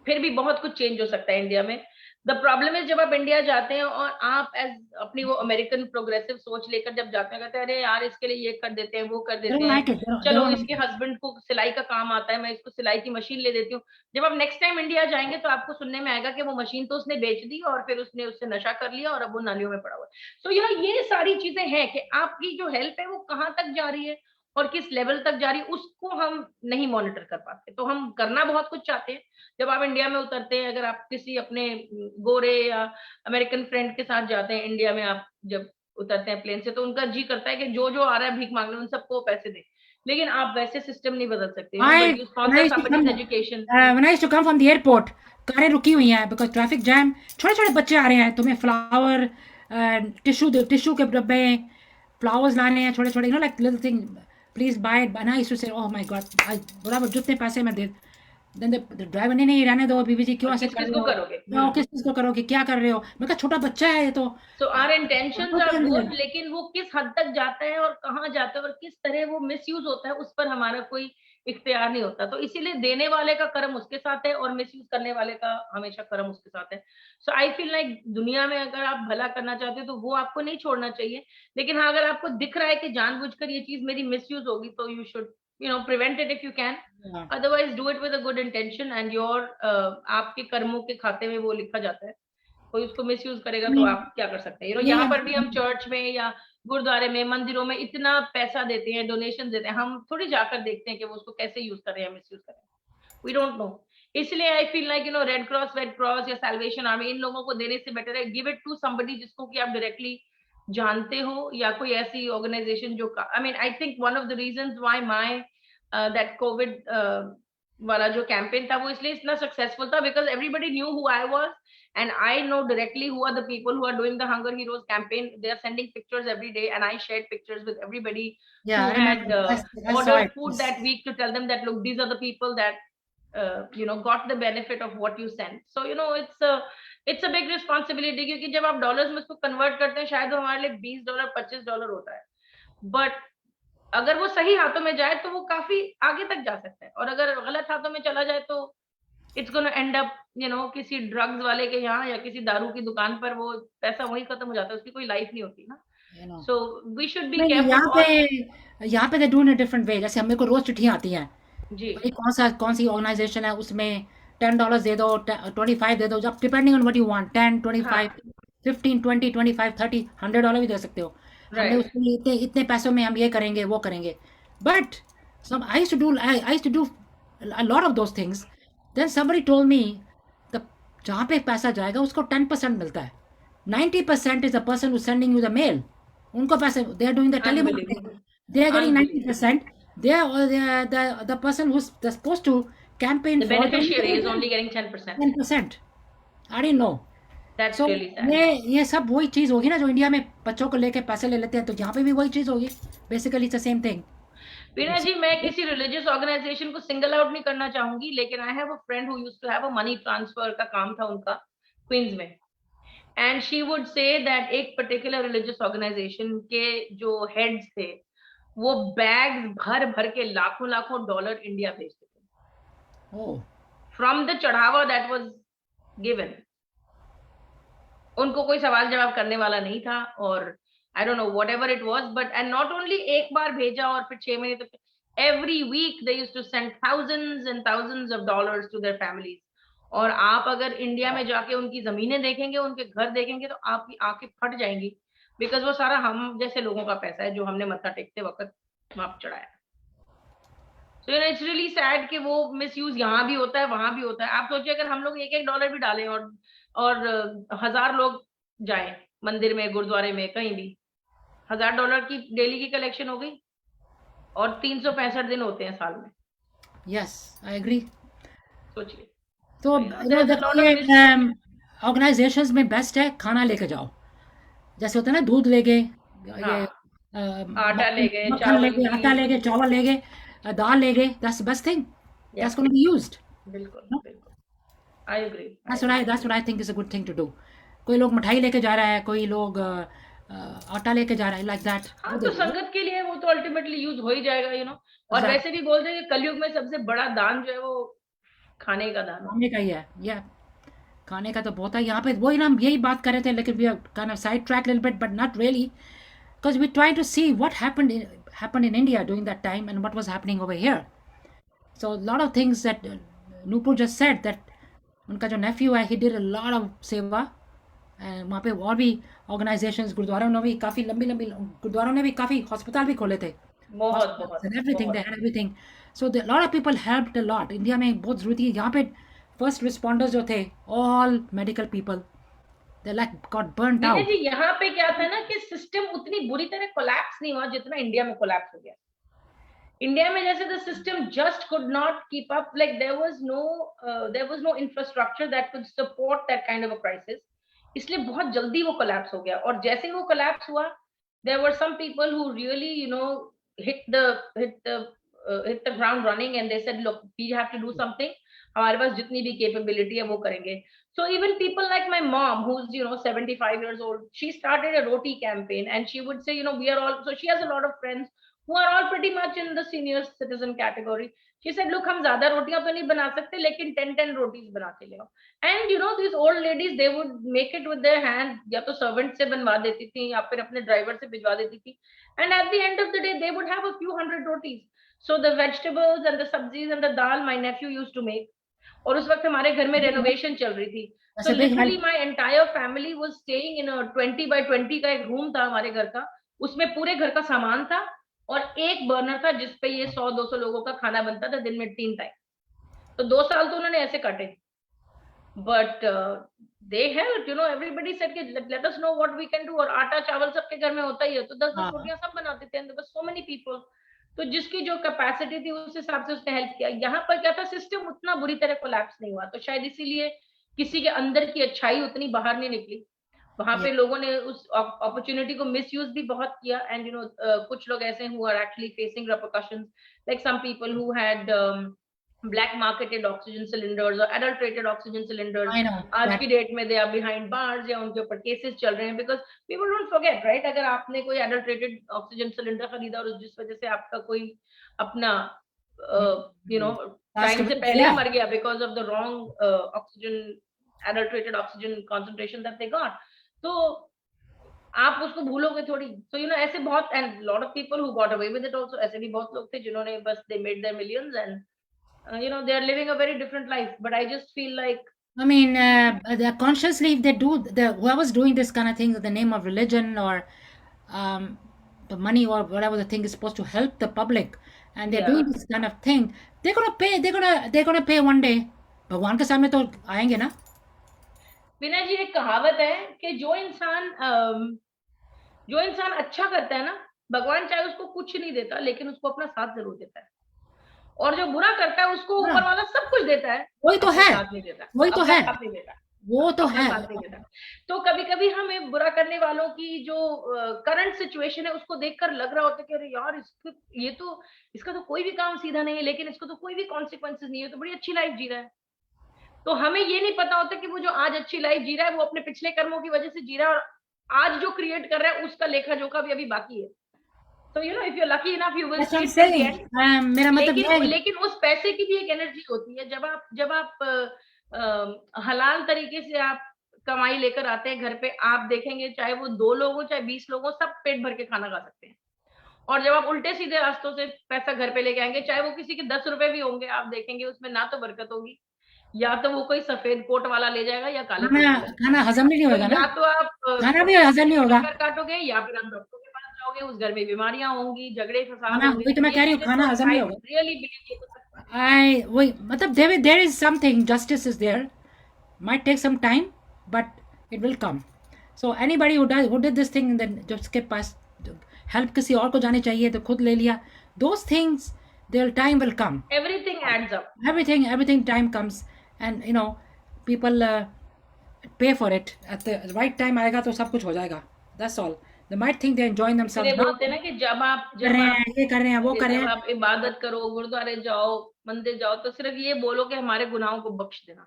फिर भी बहुत कुछ चेंज हो सकता है इंडिया में। द प्रॉब्लम इज जब आप इंडिया जाते हैं और आप एज अपनी वो अमेरिकन प्रोग्रेसिव सोच लेकर जब जाते हैं, कहते हैं अरे यार इसके लिए ये कर देते हैं, वो कर दे देते डोंट हैं, लाइक इट, दे चलो डोंट इसके हस्बैंड को सिलाई का काम आता है, मैं इसको सिलाई की मशीन ले देती हूँ। जब आप नेक्स्ट टाइम इंडिया जाएंगे तो आपको सुनने में आएगा कि वो मशीन तो उसने बेच दी और फिर उसने उससे नशा कर लिया और अब वो नालियों में पड़ा हुआ है। तो ये सारी चीजें हैं कि आपकी जो हेल्प है वो कहाँ तक जा रही है और किस लेवल तक जा रही है, उसको हम नहीं मॉनिटर कर पाते। तो हम करना बहुत कुछ चाहते हैं, जब आप इंडिया में उतरते हैं, अगर आप किसी अपने गोरे या अमेरिकन फ्रेंड के साथ जाते हैं इंडिया में, आप जब उतरते हैं प्लेन से, तो उनका जी करता है कि जो जो आ रहा है भीख मांगने उन सबको पैसे दें, लेकिन आप वैसे सिस्टम नहीं बदल सकते, but you when I sponsor used to somebody's come, education. when I used to come from the airport, कारें रुकी हुई हैं बिकॉज ट्रैफिक जैम, छोटे छोटे बच्चे आ रहे हैं, तुम्हें फ्लावर, टिश्यू के डब्बे, फ्लावर्स लाने हैं छोटे छोटे, like little thing, please buy it. And I used to say oh my God, बराबर जितने पैसे मैं दे, देन द ड्राइवर ने नहीं रहने दो बीबी जी, क्यों और ऐसे किस कर किस रहे को हो, करोगे? किस किस को करोगे, क्या कर रहे हो? मैं कहा छोटा बच्चा है ये तो। So our intentions are good, लेकिन वो किस हद तक जाता है और कहाँ जाता है और किस तरह वो मिसयूज होता है, उस पर हमारा कोई इख्तियार नहीं होता। तो इसीलिए देने वाले का कर्म उसके साथ है और मिसयूज करने वाले का हमेशा कर्म उसके साथ है। सो आई फील लाइक दुनिया में अगर आप भला करना चाहते हो तो वो आपको नहीं छोड़ना चाहिए, लेकिन हाँ, अगर आपको दिख रहा है कि जानबूझकर ये चीज मेरी मिसयूज होगी, तो you should prevent it if you can, otherwise do it with a good intention and your आपके कर्मों के खाते में वो लिखा जाता है। कोई उसको मिसयूज करेगा तो आप क्या कर सकते हैं? यहाँ पर भी हम चर्च में या गुरुद्वारे में, मंदिरों में इतना पैसा देते हैं, डोनेशन देते हैं, हम थोड़ी जाकर देखते हैं कि वो उसको कैसे यूज कर रहे हैं, मिसयूज कर रहे हैं, वी डोंट नो। इसलिए I feel like Red Cross या सैल्वेशन आर्मी, इन लोगों को देने से बेटर है गिव इट टू समबडी जिसको कि आप डायरेक्टली जानते हो, या कोई ऐसी ऑर्गेनाइजेशन जो आई mean I think one of the reasons why my that Covid वाला जो कैंपेन था वो इसलिए इतना सक्सेसफुल था, because everybody knew who I was and I know directly who are the people who are doing the Hunger Heroes campaign. They are sending pictures every day, and I shared pictures with everybody who had ordered food that week to tell them that look, these are the people that got the benefit of what you sent. So it's a big responsibility, क्योंकि जब आप dollars में उसको convert करते हैं शायद वो हमारे लिए $20 $25 होता है, बट अगर वो सही हाथों में जाए तो वो काफी आगे तक जा सकता है, और अगर गलत हाथों में चला जाए तो इट्स गोना एंड अप किसी ड्रग्स वाले के यहाँ या किसी दारू की दुकान पर, वो पैसा वहीं खत्म हो जाता है, उसकी कोई लाइफ नहीं होती ना। So we should be careful. यहाँ पे they do in a different way. जैसे हमें को रोज चिट्ठियां आती हैं जी, भाई कौन सी ऑर्गेनाइजेशन है, उसमें $10 दे दो, 25 दे दो, जब depending on what you want, 10 25 15 20 25 30 $100 भी दे सकते हो। हमने उसमें इतने पैसों में हम ये करेंगे वो करेंगे, but some I used to do a lot of those things. Then somebody told me the जहाँ पे पैसा जाएगा उसको 10% मिलता है, 90% is the person who's sending you the mail. उनको पैसे, they are doing the telemarketing, they are getting 90%. They are the person who's supposed to campaign the beneficiary is only getting 10%. 10%. I didn't know. That's So really sad. ये सब वही चीज होगी ना जो India में बच्चों को लेके पैसे ले लेते हैं, तो यहाँ पे भी वही चीज होगी। Basically it's the same thing. Veena ji, मैं किसी रिलीजियस ऑर्गेनाइजेशन को सिंगल आउट नहीं करना चाहूंगी, लेकिन I have a friend who used to have a money transfer का काम था उनका क्वींस में, and she would say that एक पर्टिकुलर रिलीजियस ऑर्गेनाइजेशन के जो हेड्स थे वो बैग भर भर के लाखों लाखों डॉलर इंडिया भेजते थे फ्रॉम द चढ़ावा दैट वाज गिवन। उनको कोई सवाल जवाब करने वाला नहीं था, और I don't know whatever it was, but and not only एक बार भेजा और फिर 6 महीने तक, every week they used to send thousands and thousands of dollars to their families. और आप अगर इंडिया में जाके उनकी जमीनें देखेंगे, उनके घर देखेंगे, तो आपकी आंखें फट जाएंगी, बिकॉज वो सारा हम जैसे लोगों का पैसा है जो हमने मत्था टेकते वक्त वहां चढ़ाया। So इट्स रियली सैड कि वो मिस यूज यहाँ भी होता है वहां भी होता है। आप सोचिए अगर हम लोग एक $1 भी डालें और 1000 लोग जाए मंदिर में, गुरुद्वारे में, कहीं भी, $1000 की डेली की कलेक्शन हो गई, और 365 दिन होते हैं साल में। Yes, I agree. सोचिए, तो ऑर्गेनाइजेशंस में बेस्ट है खाना लेके जाओ, जैसे होता है ना, दूध ले गए, ये आटा ले गए, मक्खन ले गए, आटा ले गए, चावल ले गए, दाल ले गए, that's the best thing, that's gonna be used. बिल्कुल बिल्कुल, I agree. That's what I think is a good thing to do. कोई लोग मिठाई लेके जा रहा है, कोई लोग आटा लेके जा रहा है, लाइक दैट। हाँ, तो संगत के लिए वो तो अल्टीमेटली यूज हो ही जाएगा, और वैसे भी बोलते हैं कि कलयुग में सबसे बड़ा दान जो है वो खाने का दान, खाने का ही है। या खाने का तो बहुत है यहाँ पे, वही ना हम यही बात कर रहे थे, लेकिन we kind of side track little bit, but not really, because we try to see what happened in India during that time and what was happening over here. So lot of things that Nupur just said, that उनका जो nephew है, he did a lot of seva. वहाँ पे और भी organisations, गुरुद्वारों ने भी काफ़ी लंबी गुरुद्वारों ने भी काफ़ी हॉस्पिटल भी खोले थे, बहुत everything, they had everything. So lot of people helped a lot. India में बहुत ज़रूरत है, यहाँ पे फर्स्ट रिस्पॉन्डर्स जो थे, all medical people, they like got burned Veena out. Ji, यहाँ पे क्या था ना कि सिस्टम उतनी बुरी तरह कोलैप्स नहीं हुआ जितना इंडिया में कोलैप्स हो गया। इंडिया में जैसे the system just could not keep up, like there was no infrastructure that could support that kind of a crisis, इसलिए बहुत जल्दी वो कोलैप्स हो गया। और जैसे ही वो कोलैप्स हुआ, there were some people who really hit the hit the hit the ground running and they said look, we have to do something, हमारे पास जितनी भी कैपेबिलिटी है वो करेंगे। So even people like my mom, who's 75 years old, she started a roti campaign, and she would say, we are all. So she has a lot of friends who are all pretty much in the senior citizen category. She said, look, हम ज्यादा रोटियां तो नहीं बना सकते, लेकिन 10 रोटीज बना के ले आओ। And these old ladies, they would make it with their hand, या तो सर्वेंट से बनवा देती थी या फिर अपने ड्राइवर से भिजवा देती थी। And at the end of the day, they would have a few hundred rotis. So the vegetables and the sabzis and the dal my nephew used to make, और उस वक्त हमारे घर में रेनोवेशन चल रही थी। That's so a big literally help. My entire family was staying in 20 by 20 का एक रूम था हमारे घर का, उसमें पूरे घर का सामान था और एक बर्नर था जिसपे ये 100-200 लोगों का खाना बनता था दिन में 3 टाइम। तो 2 साल तो उन्होंने ऐसे काटे। But they help, everybody said कि let us know what we can do. और आटा चावल सबके घर में होता ही है, तो 10-10 हाँ, रोटियां सब बनाते थे, and there were so many people. तो जिसकी जो कैपेसिटी थी उस हिसाब से उसने हेल्प किया। यहाँ पर क्या था, सिस्टम उतना बुरी तरह कोलैप्स नहीं हुआ, तो शायद इसीलिए किसी के अंदर की अच्छाई उतनी बाहर नहीं निकली। वहां yeah. पे लोगों ने उस अपॉर्चुनिटी को मिसयूज भी बहुत किया। एंड कुछ लोग ऐसे who are actually facing repercussions, like some people who had black marketed oxygen cylinders और adulterated oxygen cylinders. I know आज that. की डेट में दे आर बिहाइंड बार्स या उनके ऊपर केसेस चल रहे हैं, because people don't forget, right? अगर आपने कोई एडल्ट्रेटेड ऑक्सीजन सिलेंडर खरीदा और जिस वजह से आपका कोई अपना Last टाइम से में पहले ही गया. मर गया because of the wrong oxygen, adulterated oxygen concentration that they got, तो आप उसको भूलोगे थोड़ी। सो ऐसे बहुत, and lot of people who got away with it also, ऐसे भी बहुत लोग थे जिन्होंने बस they made their millions, and they are living a very different life. But I just feel like, I mean, they're consciously, if they do, whoever's doing this kind of thing in the name of religion or um, the money or whatever the thing is supposed to help the public, and they're doing yeah, this kind of thing, they're gonna pay. They're gonna pay one day. भगवान के सामने तो आएंगे ना. विनय जी, एक कहावत है कि जो इंसान अच्छा करता है ना, भगवान चाहे उसको कुछ नहीं देता लेकिन उसको अपना साथ जरूर देता है, और जो बुरा करता है उसको हाँ, ऊपर वाला सब कुछ देता है, वही तो अपना है. साथ नहीं देता, वही तो अपना है. साथ नहीं देता, वो तो अपना है. साथ नहीं देता। तो कभी कभी हमें बुरा करने वालों की जो करंट सिचुएशन है उसको देखकर लग रहा होता है कि अरे यार, इसका तो कोई भी काम सीधा नहीं है, लेकिन इसको तो कोई भी कॉन्सिक्वेंसेस नहीं है, तो बड़ी अच्छी लाइफ जी रहा है। तो हमें ये नहीं पता होता कि वो जो आज अच्छी लाइफ जी रहा है वो अपने पिछले कर्मों की वजह से जी रहा है, और आज जो क्रिएट कर रहा है उसका लेखा जोखा भी अभी बाकी है। तो if you lucky enough you will That's what see I'm it till the saying. End. मेरा मतलब ये है. लेकिन उस पैसे की भी एक एनर्जी होती है, जब आप हलाल तरीके से आप कमाई लेकर आते हैं घर पे, आप देखेंगे चाहे वो 2 लोग हो चाहे 20 लोग हो, सब पेट भर के खाना खा सकते हैं। और जब आप उल्टे सीधे रास्तों से पैसा घर पे लेके आएंगे, चाहे वो किसी के 10 रुपए भी होंगे, आप देखेंगे उसमें ना तो बरकत होगी, या तो वो कोई सफेद कोट वाला ले जाएगा या काले कोट खाना वाला ले खाना जाएगा। हजम नहीं तो होगा ना. या तो आप खाना भी हजम नहीं के होगा. चक्कर काटोगे, या फिर आप डॉक्टर के पास जाओगे, उस घर में बीमारियां होंगी, झगड़े फसाद खाना, होंगे। वही तो मैं ये कह रही हूँ, चीजें खाना तो हजम नहीं आई होगा. रियली बिलीव ये तो सच है। वही मतलब there is something, justice is there, might take some time, but it will come. So anybody who did this thing, then जिसके पास help किसी और को जानी चाहिए तो खुद ले लिया. Those things, their time will come. Everything adds up. Everything time comes, and people pay for it at the right time. आएगा तो सब कुछ हो जाएगा. That's all. They might think they're enjoying themselves इसलिए now. बोलते हैं ना कि जब आप कर रहे हैं, ये कर रहे हैं, वो कर रहे जब हैं. आप इबादत करो, गुरुद्वारे जाओ, मंदिर जाओ, तो सिर्फ ये बोलो कि हमारे गुनाहों को बख्श देना।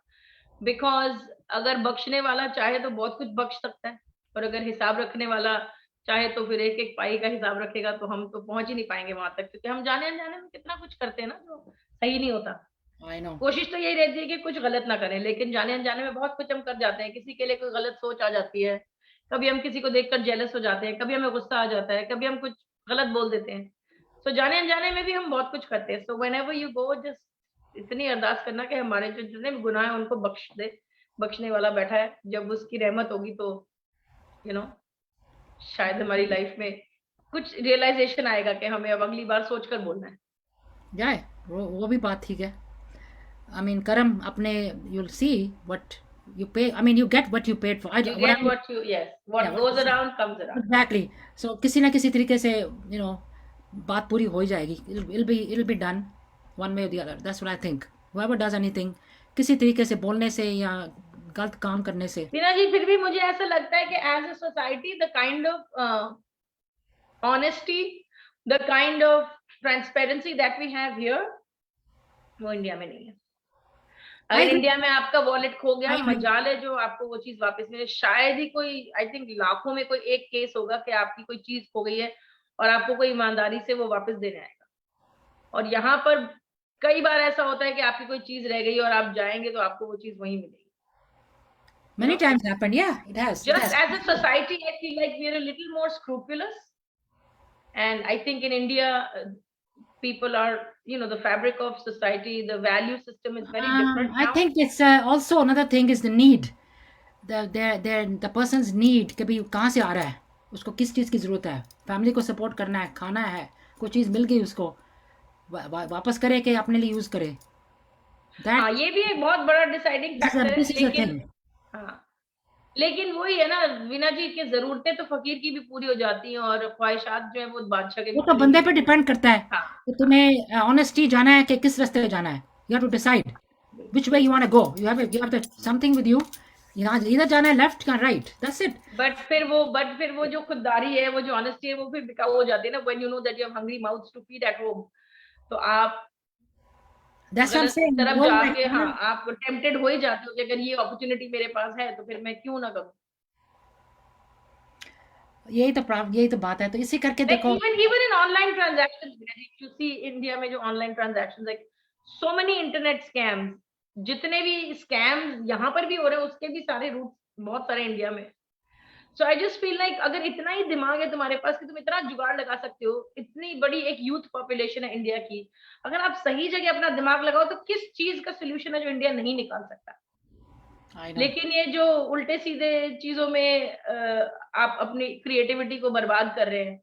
बिकॉज अगर बख्शने वाला चाहे तो बहुत कुछ बख्श सकता है, और अगर हिसाब रखने वाला चाहे तो फिर एक एक पाई का हिसाब रखेगा, तो हम तो पहुंच ही नहीं पाएंगे वहां तक, क्योंकि हम जाने अनजाने में कितना कुछ करते हैं ना जो सही नहीं होता। I know. कोशिश तो यही रहती है कि कुछ गलत ना करें, लेकिन जाने अनजाने में बहुत कुछ हम कर जाते हैं। किसी के लिए कोई गलत सोच आ जाती है, कभी हम किसी को देखकर जेलस हो जाते हैं, कभी हमें गुस्सा आ जाता है, कभी हम कुछ गलत बोल देते हैं। सो जाने अनजाने में भी हम बहुत कुछ करते हैं। So whenever you go, just इतनी अरदास करना कि हमारे जो जितने भी गुनाह हैं उनको बख्श दे। बख्शने वाला बैठा है, जब उसकी रहमत होगी तो यू नो शायद हमारी लाइफ में कुछ रियलाइजेशन आएगा कि हमें अब अगली बार सोचकर बोलना है। जाए, वो भी बात ठीक है. I mean, कर्म अपने, you'll see what you pay. I mean, you get what you paid for. You What get I, what you, yes, yeah, what what goes around comes around. exactly. So किसी ना किसी तरीके से, you know, बात पूरी हो ही जाएगी. It'll be done one way or the other. That's what I think. Whoever does anything, किसी तरीके से बोलने से या गलत काम करने से. वीना जी, फिर भी मुझे ऐसा लगता है कि as a society the kind of honesty, the kind of transparency that we have here, वो इंडिया में नहीं है. I अगर agree. इंडिया में आपका वॉलेट खो I गया, agree. मजाल है जो आपको वो चीज वापस मिले. शायद ही कोई, आई थिंक लाखों में कोई एक केस होगा कि आपकी कोई चीज खो गई है और आपको कोई ईमानदारी से वो वापस देने आएगा. और यहाँ पर कई बार ऐसा होता है कि आपकी कोई चीज रह गई और आप जाएंगे तो आपको वो चीज वहीं मिलेगी. Many times happened. Yeah, it has. Just as a society, I feel like we're a little more scrupulous. And I think in India, people are, the fabric of society, the value system is very different now. I think it's also another thing is the need. The person's need कभी कहाँ से आ रहा है, उसको किस चीज़ की ज़रूरत है, फैमिली को सपोर्ट करना है, खाना है, कोई चीज़ मिल गई उसको वापस करे कि अपने लिए यूज़ करे. हाँ, ये भी एक बहुत बड़ा डिसाइडिंग फैक्टर है. लेकिन वही है ना वीना जी, की जरूरतें तो फकीर की भी पूरी हो जाती हैं और ख्वाहिशात जो है वो बादशाह के भी. वो तो बंदे पे डिपेंड करता है. हाँ. तो तुम्हें ऑनेस्टी जाना है कि किस रास्ते पे जाना है. You have to decide which way you want to go. You have something with you. इधर जाना है, लेफ्ट या राइट, दैट्स इट. बट फिर वो जो खुददारी है, वो जो ऑनेस्टी है, वो फिर बिकाऊ हो जाती है ना. When you know that you have hungry mouths to feed at home, तो आप तरफ जाके, हाँ, आप टेम्प्टेड हो ही जाते हो कि अगर ये अपॉर्चुनिटी मेरे पास है तो फिर मैं क्यों ना करूं. यही तो बात है. तो इसी करके देखो, even in online transactions, you see India में जो online transactions, like so many internet scams. जितने भी स्कैम्स यहाँ पर भी हो रहे हैं, उसके भी सारे रूट बहुत सारे इंडिया में. सो आई जस्ट फील लाइक अगर इतना ही दिमाग है तुम्हारे पास कि तुम इतना जुगाड़ लगा सकते हो, इतनी बड़ी एक यूथ पॉपुलेशन है इंडिया की, अगर आप सही जगह अपना दिमाग लगाओ तो किस चीज का सोल्यूशन है जो इंडिया नहीं निकाल सकता. लेकिन ये जो उल्टे सीधे चीजों में आप अपनी क्रिएटिविटी को बर्बाद कर रहे हैं,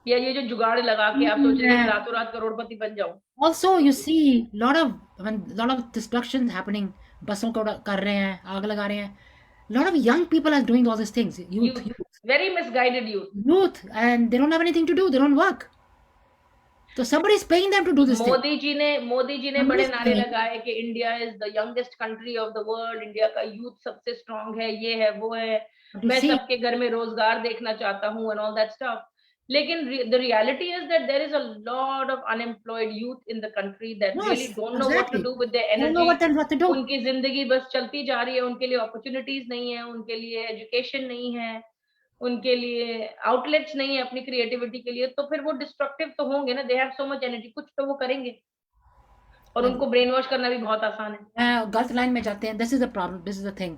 या ये जो जुगाड़ लगा के आप सोच रहे हैं रातों रात करोड़पति बन जाओ. Also, you see lot of destruction happening. बसों को कर रहे हैं, आग लगा रहे हैं. Lot of young people are doing all these things. Youth. Very misguided youth, and they don't have anything to do. They don't work. So somebody is paying them to do this. Modi ji ने बड़े नारे लगाए कि India is the youngest country of the world, India का youth सबसे strong है, ये है वो है, मैं सबके घर में रोजगार देखना चाहता हूँ एंड ऑल दैट स्टफ. लेकिन the reality is that there is a lot of unemployed youth in the country that really don't know what to do with their energy. उनकी जिंदगी बस चलती जा रही है, उनके लिए अपॉर्चुनिटीज नहीं है, उनके लिए एजुकेशन नहीं है, उनके लिए आउटलेट्स नहीं है अपनी क्रिएटिविटी के लिए. तो फिर वो डिस्ट्रक्टिव तो होंगे ना. They have so much energy, कुछ तो वो करेंगे. और उनको ब्रेन वॉश करना भी बहुत आसान है. गलत लाइन में जाते हैं. This is the problem, this is the thing.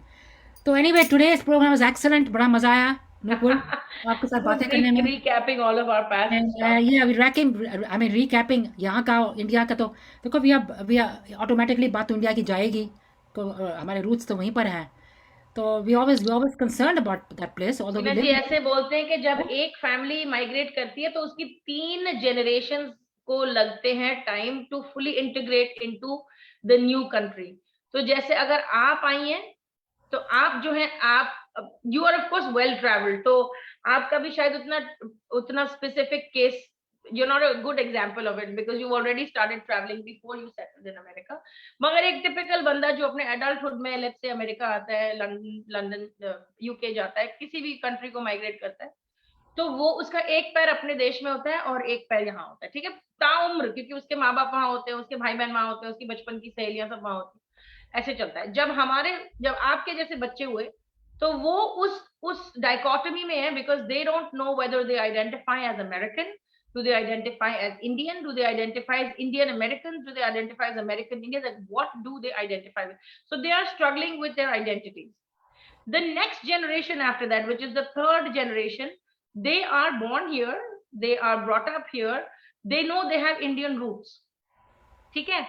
तो anyway, today's programme was excellent. बड़ा मजा आया आपके साथ बातें करने में. Recapping all of our past recapping यहाँ का, इंडिया का. तो देखो, वी ऑटोमेटिकली बात तो इंडिया की जाएगी, तो हमारे रूट्स तो वहीं पर हैं. तो we always concerned about that place. Although we live, ऐसे बोलते हैं कि जब एक फैमिली माइग्रेट करती है तो उसकी 3 जनरेशन को लगते हैं time to fully integrate into the new country. तो जैसे अगर आप आई हैं तो आप जो है, आप you are of course well travelled, तो आपका भी शायद उतना specific case, you're not a good example of it because you've already started traveling before you settled in America. मगर एक टिपिकल बंदा जो अपने एडल्टहुड में लेट्स से अमेरिका आता है, लंदन यूके जाता है, किसी भी कंट्री को माइग्रेट करता है, तो वो उसका एक पैर अपने देश में होता है और एक पैर यहाँ होता है. ठीक है, ताउम्र, क्योंकि उसके माँ बाप वहां होते हैं, उसके भाई बहन वहां होते हैं, उसकी बचपन की सहेलियां सब वहां होती हैं. ऐसे चलता है. जब आपके जैसे बच्चे हुए तो वो उस डाइकोटमी में है, because they don't know whether they identify as American, do they identify as Indian, do they identify as Indian Americans, do they identify as American Indians, like what do they identify with? So they are struggling with their identities. The next generation after that, which is the third generation, they are born here, they are brought up here, they know they have Indian roots. ठीक है,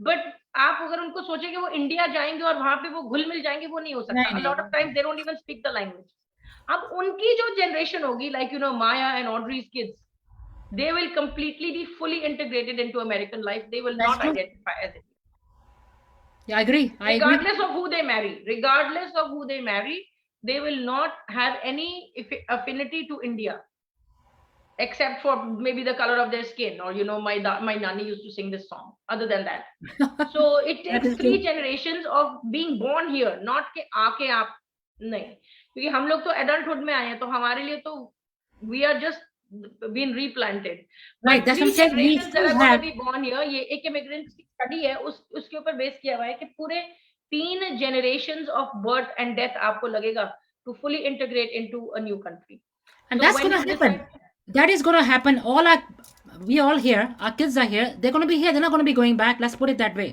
but आप अगर उनको सोचे कि वो India जाएंगे और वहां पे वो घुल मिल जाएंगे, वो नहीं हो सकता. A lot of times they don't even speak the language. अब उनकी जो जनरेशन होगी, like you know Maya and Audrey's kids, they will completely be fully integrated into American life. They will not identify as Indian. Yeah, I agree. I agree. Regardless of who they marry, they will not have any affinity to India, except for maybe the color of their skin, or my nanny used to sing this song. Other than that, so it That takes is 3 generations of being born here, not के आके आप नहीं, क्योंकि हम लोग तो adulthood में आए हैं, तो हमारे लिए तो we are just been replanted. right. But That's what I'm three saying. We generations that still are going to have, be born here, ये एक immigrant की study है, उसके ऊपर बेस किया हुआ है कि पूरे 3 generations of birth and death आपको लगेगा to fully integrate into a new country. and So that's when gonna you happen. decide, That is gonna happen. We all here. Our kids are here. They're gonna be here. They're not gonna be going back. Let's put it that way.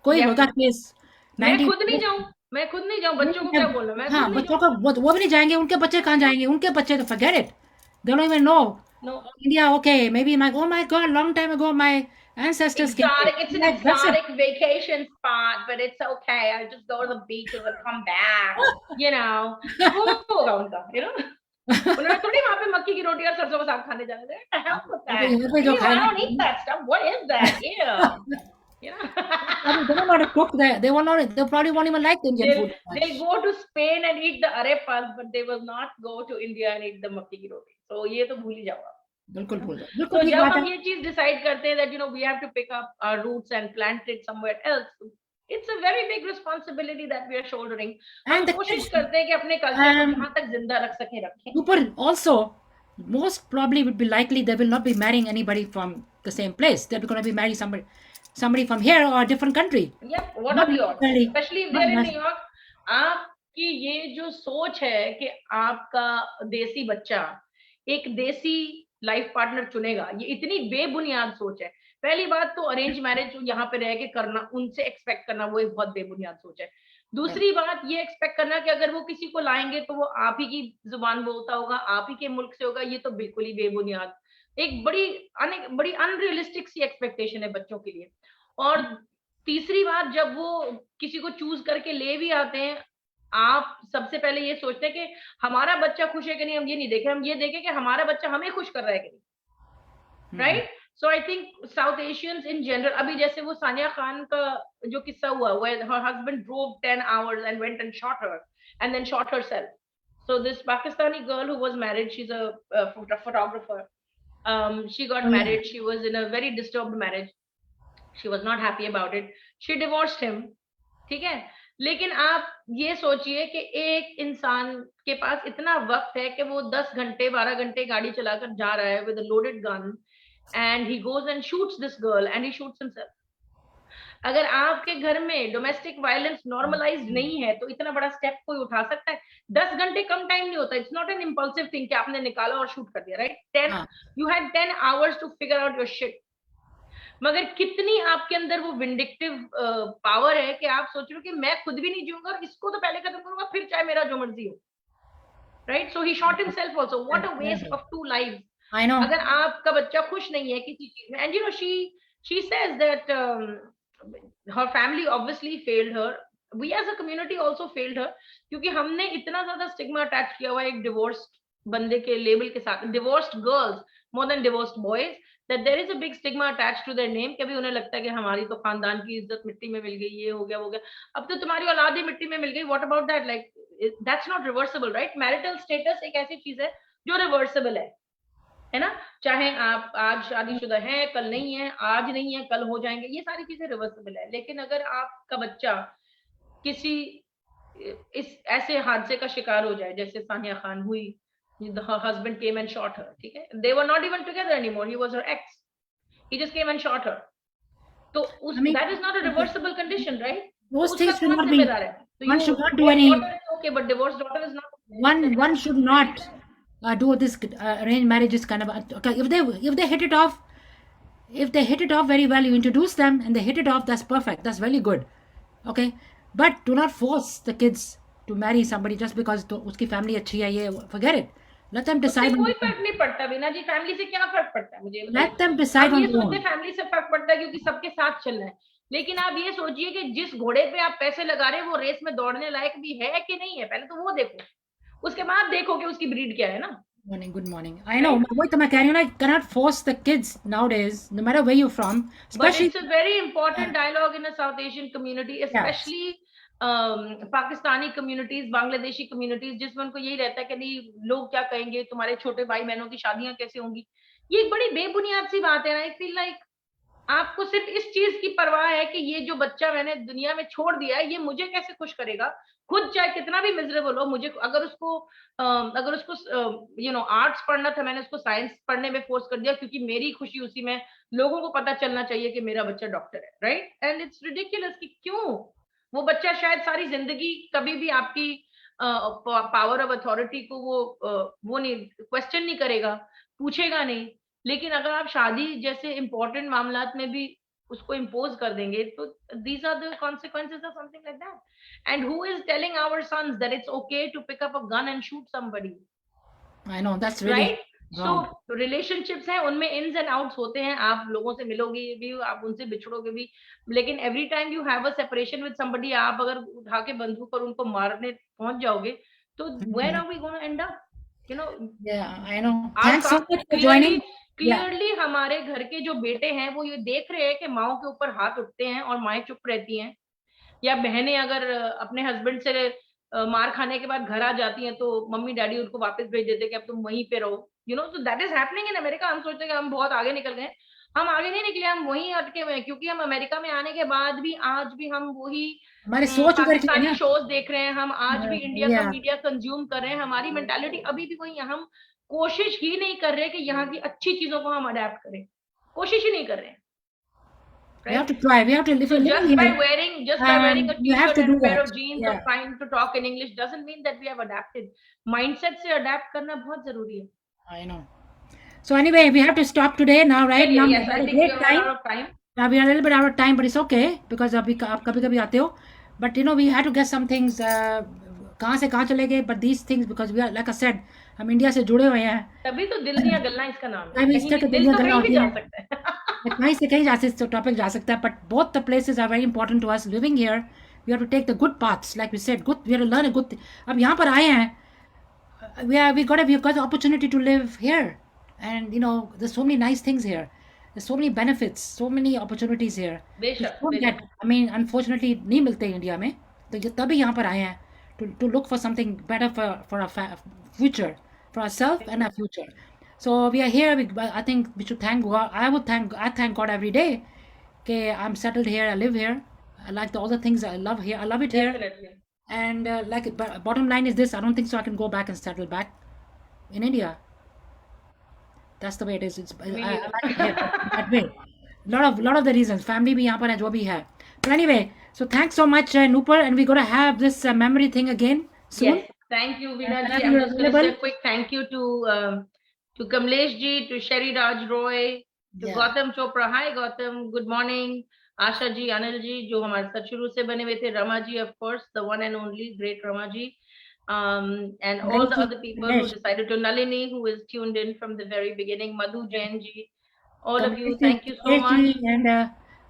कोई yeah, होगा case मैं 90। खुद नहीं जाऊं, बच्चों को क्या बोलना, मैं खुद हाँ, नहीं बच्चों जाऊं। का वो भी नहीं जाएंगे। उनके बच्चे कहाँ जाएंगे? उनके बच्चे तो forget it. They don't even know. No. India, okay, maybe oh my God, long time ago my ancestors came here. It's an Like, that's it. exotic vacation spot, but it's okay. I'll just go to the beaches and come back. वो होगा उनका, उन्होंने थोड़ी वहां पे मक्की की रोटी और सरसों का साग खाने जाने थे। What the hell with that? यहाँ पे जो Ew, I खाना don't eat that stuff. What is that? Ew. they don't know how to cook there. They will not. They probably won't even like the Indian food much. They'll go to Spain and eat the arepas, but they will not go to India and eat the मक्की की रोटी. So ये तो भूल ही जाओ आप। बिल्कुल भूल जाओ। तो बिल्कुल ठीक जब बात हम है। ये चीज डिसाइड करते हैं that we have to pick up our roots and plant it somewhere else, it's a very big responsibility that we are shouldering. हम And the कोशिश kids, करते हैं कि अपने कल्चर को जहां तक जिंदा रख सकें रखें। people also most probably would be likely they will not be marrying anybody from the same place. They're going to be marrying somebody from here or a different country. Yep, what Not are the odds? necessarily. Especially if Not they're in New necessarily. York, आपकी ये जो सोच है कि आपका देसी बच्चा एक देसी लाइफ पार्टनर चुनेगा, ये इतनी बेबुनियाद सोच है। पहली बात तो अरेंज मैरिज यहाँ पे रह के करना, उनसे एक्सपेक्ट करना, वो एक बहुत बेबुनियाद सोच है। दूसरी बात ये एक्सपेक्ट करना कि अगर वो किसी को लाएंगे तो वो आप ही की जुबान बोलता होगा, आप ही के मुल्क से होगा, ये तो बिल्कुल ही बेबुनियाद, एक बड़ी अनरियलिस्टिक सी एक्सपेक्टेशन है बच्चों के लिए। और तीसरी बात, जब वो किसी को चूज करके ले भी आते हैं, आप सबसे पहले ये सोचते हैं कि हमारा बच्चा खुश है कि नहीं, हम ये नहीं देखें, हम ये देखें कि हमारा बच्चा हमें खुश कर रहा है कि नहीं, right? So I think south Asians in general, अभी जैसे वो सानिया खान का जो किस्सा हुआ, where her husband drove 10 hours and went and shot her and then shot herself. So this Pakistani girl who was married, she's a photographer. She got married. She was in a very disturbed marriage. She was not happy about it. She divorced him. ठीक है, लेकिन आप ये सोचिए कि एक इंसान के पास इतना वक्त है कि वो 10 घंटे 12 घंटे गाड़ी चलाकर जा रहा है with a loaded gun and he goes and shoots this girl and he shoots himself. अगर आपके घर में डोमेस्टिक वायलेंस नॉर्मलाइज्ड नहीं है तो इतना बड़ा स्टेप कोई उठा सकता है? 10 घंटे कम टाइम नहीं होता। It's not an impulsive thing कि आपने निकाला और शूट कर दिया, right? 10 you had 10 hours to figure out your shit. मगर कितनी आपके अंदर वो विंडिक्टिव पावर है कि आप सोच रहे हो कि मैं खुद भी नहीं जीऊंगा और इसको तो पहले खत्म करूंगा, फिर चाहे मेरा जो मर्जी हो, right? So he shot himself also. What a waste of 2 lives. I know. अगर आपका बच्चा खुश नहीं है किसी चीज में, and she says that her family obviously failed her, we as a community also failed her, क्योंकि हमने इतना ज्यादा स्टिग्मा अटैच किया हुआ एक डिवोर्स्ड बंदे के लेबल के साथ, divorced girls more than divorced boys, that there is a big stigma attached to their name, कभी उन्हें लगता है कि हमारी तो खानदान की इज्जत मिट्टी में मिल गई, ये हो गया वो गया, अब तो तुम्हारी औलाद ही मिट्टी में मिल गई। What about that? Like that's not reversible, right? Marital status एक ऐसी चीज है जो रिवर्सिबल है ना? चाहे आप आज शादीशुदा हैं, कल नहीं है, आज नहीं है कल हो जाएंगे, ये सारी चीजें रिवर्सिबल है। लेकिन अगर आपका बच्चा किसी इस ऐसे हादसे का शिकार हो जाए जैसे सानिया खान हुई, her husband came and shot her, ठीक है? They were not even together anymore. He was her ex. He just came and shot her. तो that is not a reversible condition, right? Those things should not be. One should not do divorced any. daughter is okay, but divorced daughter is not. One should not do this arranged marriages kind of. Okay, if they hit it off, very well, you introduce them and they hit it off. That's perfect. That's very good. Okay, but do not force the kids to marry somebody just because उसकी family अच्छी है, ये forget it. Let them decide. कोई फर्क नहीं पड़ता वीना जी, family से क्या फर्क पड़ता है मुझे? Let them decide on their own. Family से फर्क पड़ता है क्योंकि सबके साथ चलना है। लेकिन आप ये सोचिए कि जिस घोड़े पे आप पैसे लगा रहे हैं वो रेस में दौड़ने लायक भी है कि नहीं है, पहले तो वो देखो, उसके बाद देखो कि उसकी ब्रीड क्या है ना। Morning, good morning. I know, वही तो मैं कह रही हूँ ना, cannot force the kids nowadays, no matter where you're from, But especially it's a very yeah, important dialogue in a South Asian community, yes. especially Pakistani communities, Bangladeshi communities, जिसमें उनको यही रहता है कि नहीं लोग क्या कहेंगे, तुम्हारे छोटे भाई बहनों की शादियां कैसे होंगी। ये एक बड़ी बेबुनियाद सी बात है ना। आई फील लाइक आपको सिर्फ इस चीज की परवाह है कि ये जो बच्चा मैंने दुनिया में छोड़ दिया है, ये मुझे कैसे खुश करेगा। खुद चाहे कितना भी मिजरेबल हो, मुझे अगर उसको आर्ट्स पढ़ना था, मैंने उसको साइंस पढ़ने में फोर्स कर दिया, क्योंकि मेरी खुशी उसी में। लोगों को पता चलना चाहिए कि मेरा बच्चा डॉक्टर है, राइट? एंड इट्स रिडिकुलस कि क्यों वो बच्चा शायद सारी जिंदगी कभी भी आपकी पावर ऑफ अथॉरिटी को वो नहीं क्वेश्चन नहीं करेगा, पूछेगा नहीं। लेकिन अगर आप शादी जैसे इंपॉर्टेंट मामलात में भी उसको इम्पोज कर देंगे, तो these are the consequences of something like that. And who is telling our sons that it's okay to pick up a gun and shoot somebody, I know that's really right? So wrong. Relationships हैं, उनमें इन्स and outs होते हैं, आप लोगों से मिलोगे भी, आप उनसे बिछड़ोगे भी। लेकिन every time you have a separation with somebody, आप अगर उठा के बंदूक पर उनको मारने पहुंच जाओगे, तो where Mhm. Are we gonna end up? You know, Yeah, I know. आप Thanks so आप much for clearly joining. Yeah, clearly हमारे घर के जो बेटे हैं वो ये देख रहे हैं कि माओ के ऊपर हाथ उठते हैं और माएं चुप रहती हैं, या बहनें अगर अपने हस्बैंड से मार खाने के बाद घर आ जाती हैं, तो मम्मी डैडी उनको वापस भेज देते हैं कि अब तुम वहीं पे रहो। तो that is happening in America. हम सोचते हैं कि हम बहुत आगे निकल गए। हम आगे नहीं निकले, हम वहीं अटके हुए हैं, क्योंकि हम अमेरिका में आने के बाद भी आज भी हम वही हमारी सोच उधर की है पाकिस्तानी ना। शोज देख रहे हैं, हम आज भी इंडिया का Yeah, मीडिया कंज्यूम कर रहे हैं, हमारी मेंटालिटी अभी भी वही है। हम कोशिश ही नहीं कर रहे कि यहाँ की अच्छी चीजों को हम अडेप्ट करें, कोशिश ही नहीं कर रहे हैं, we have right? to try. We have to, if So you're living here, just by wearing a you have t-shirt to and do a pair that. of jeans or Yeah, trying to talk in English doesn't mean that we have adapted. Mindset से adapt करना बहुत जरूरी है। I know. So anyway, we have to stop today now, right? चलिए, Now we yes, I had a think we great are time. out of time. Now we are a little bit out of time, but it's okay because अभी आप कभी-कभी आते हो. But we had to get some things. कहाँ से कहाँ चले गए? But these things because we are, like I said, हम इंडिया से जुड़े हुए हैं. तभी तो दिल दिया गल्ला इसका नाम है, टाइम इस कहीं तरह भी की दिल दुनिया तो गल्ला कहीं भी होती जा है. सकता है। कहीं से कहीं जा सकते टॉपिक जा सकता है. But both the places are very important to us. Living here, we have to take the good parts, like we said. Good, we have to learn a good. अब यहाँ पर आए हैं. We've got the opportunity to live here, and there's so many nice things here. There's so many benefits, so many opportunities here, which बेशक don't get. बेशक। I mean, unfortunately, नहीं मिलते India में. तो ये तभी यहाँ पर आए हैं to look for something better for our future, for ourselves and our future. So we are here. I think we should thank God. I thank God every day. Okay, I'm settled here. I live here. I like all the things I love here. I love it here. Definitely. And bottom line is this: I don't think so. I can go back and settle back in India. That's the way it is. Me I like it here that neither. way. Lot of the reasons. Family भी यहाँ पर है जो भी है. But anyway, so thanks so much, Nupur, and we're gonna have this memory thing again soon. Yes, thank you, Veena ji. Whenever I'm you're just going to say available. a quick thank you to Kamlesh ji, to Sherry Raj Roy, to Yeah. Gautam Chopra. Hi, Gautam. Good morning. Asha ji, Anil ji, जो हमारे साथ शुरू से बने हुए थे. Rama ji, of course, the one and only great Rama ji. And all the other people who decided to, Nalini, who is tuned in from the very beginning, Madhu Jain ji, all of you, thank you so Kamlesh much. ji and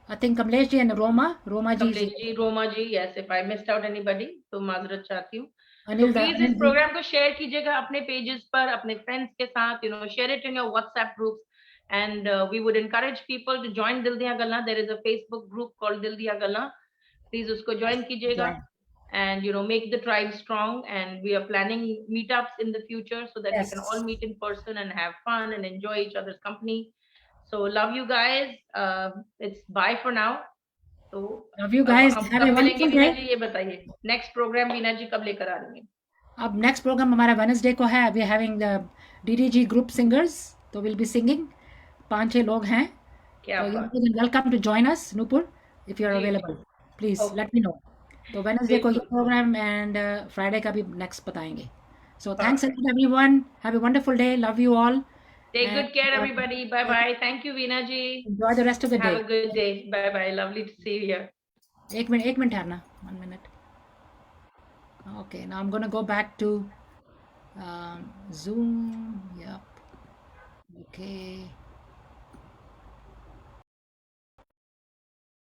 I think Kamlesh ji and Roma ji. Kamlesh ji, Roma ji, yes, if I missed out anybody, तो माजरत चाहती हूँ। तो Anil please इस ji. Programme को share कीजिएगा अपने pages पर, अपने फ्रेंड्स के साथ, share it in your WhatsApp groups, and we would encourage people to join Dil Diyan Gallan. There is a Facebook group called Dil Diyan Gallan. Please उसको join कीजिएगा, Join. and make the tribe strong. And we are planning meetups in the future so that we Yes. can all meet in person and have fun and enjoy each other's company. So love you guys. It's bye for now. तो Love you अब guys. हम Have कब a मिलेंगे wonderful Veena day. जी, ये बताइए। Next programme Veena जी कब लेकर आ रही हैं? अब नेक्स्ट प्रोग्राम हमारा वेडनेसडे को है. We are having the DDG group singers, तो विल बी सिंगिंग. 5-6 लोग हैं. क्या तो यू बात। Welcome to join us Nupur if you are जी जी। Available. Please okay. Let me know. तो वेडनेसडे को ये बिल्कुल। प्रोग्राम एंड फ्राइडे का भी नेक्स्ट बताएंगे. So thanks perfect. Everyone. Have a wonderful day. Love you all take good care and everybody. Bye bye. Thank you Veena ji. Enjoy the rest of the day. Have a good day. Bye bye. Lovely to see you here. एक minute ठहरना. 1 minute. Okay, now I'm gonna go back to Zoom. Yep. Okay.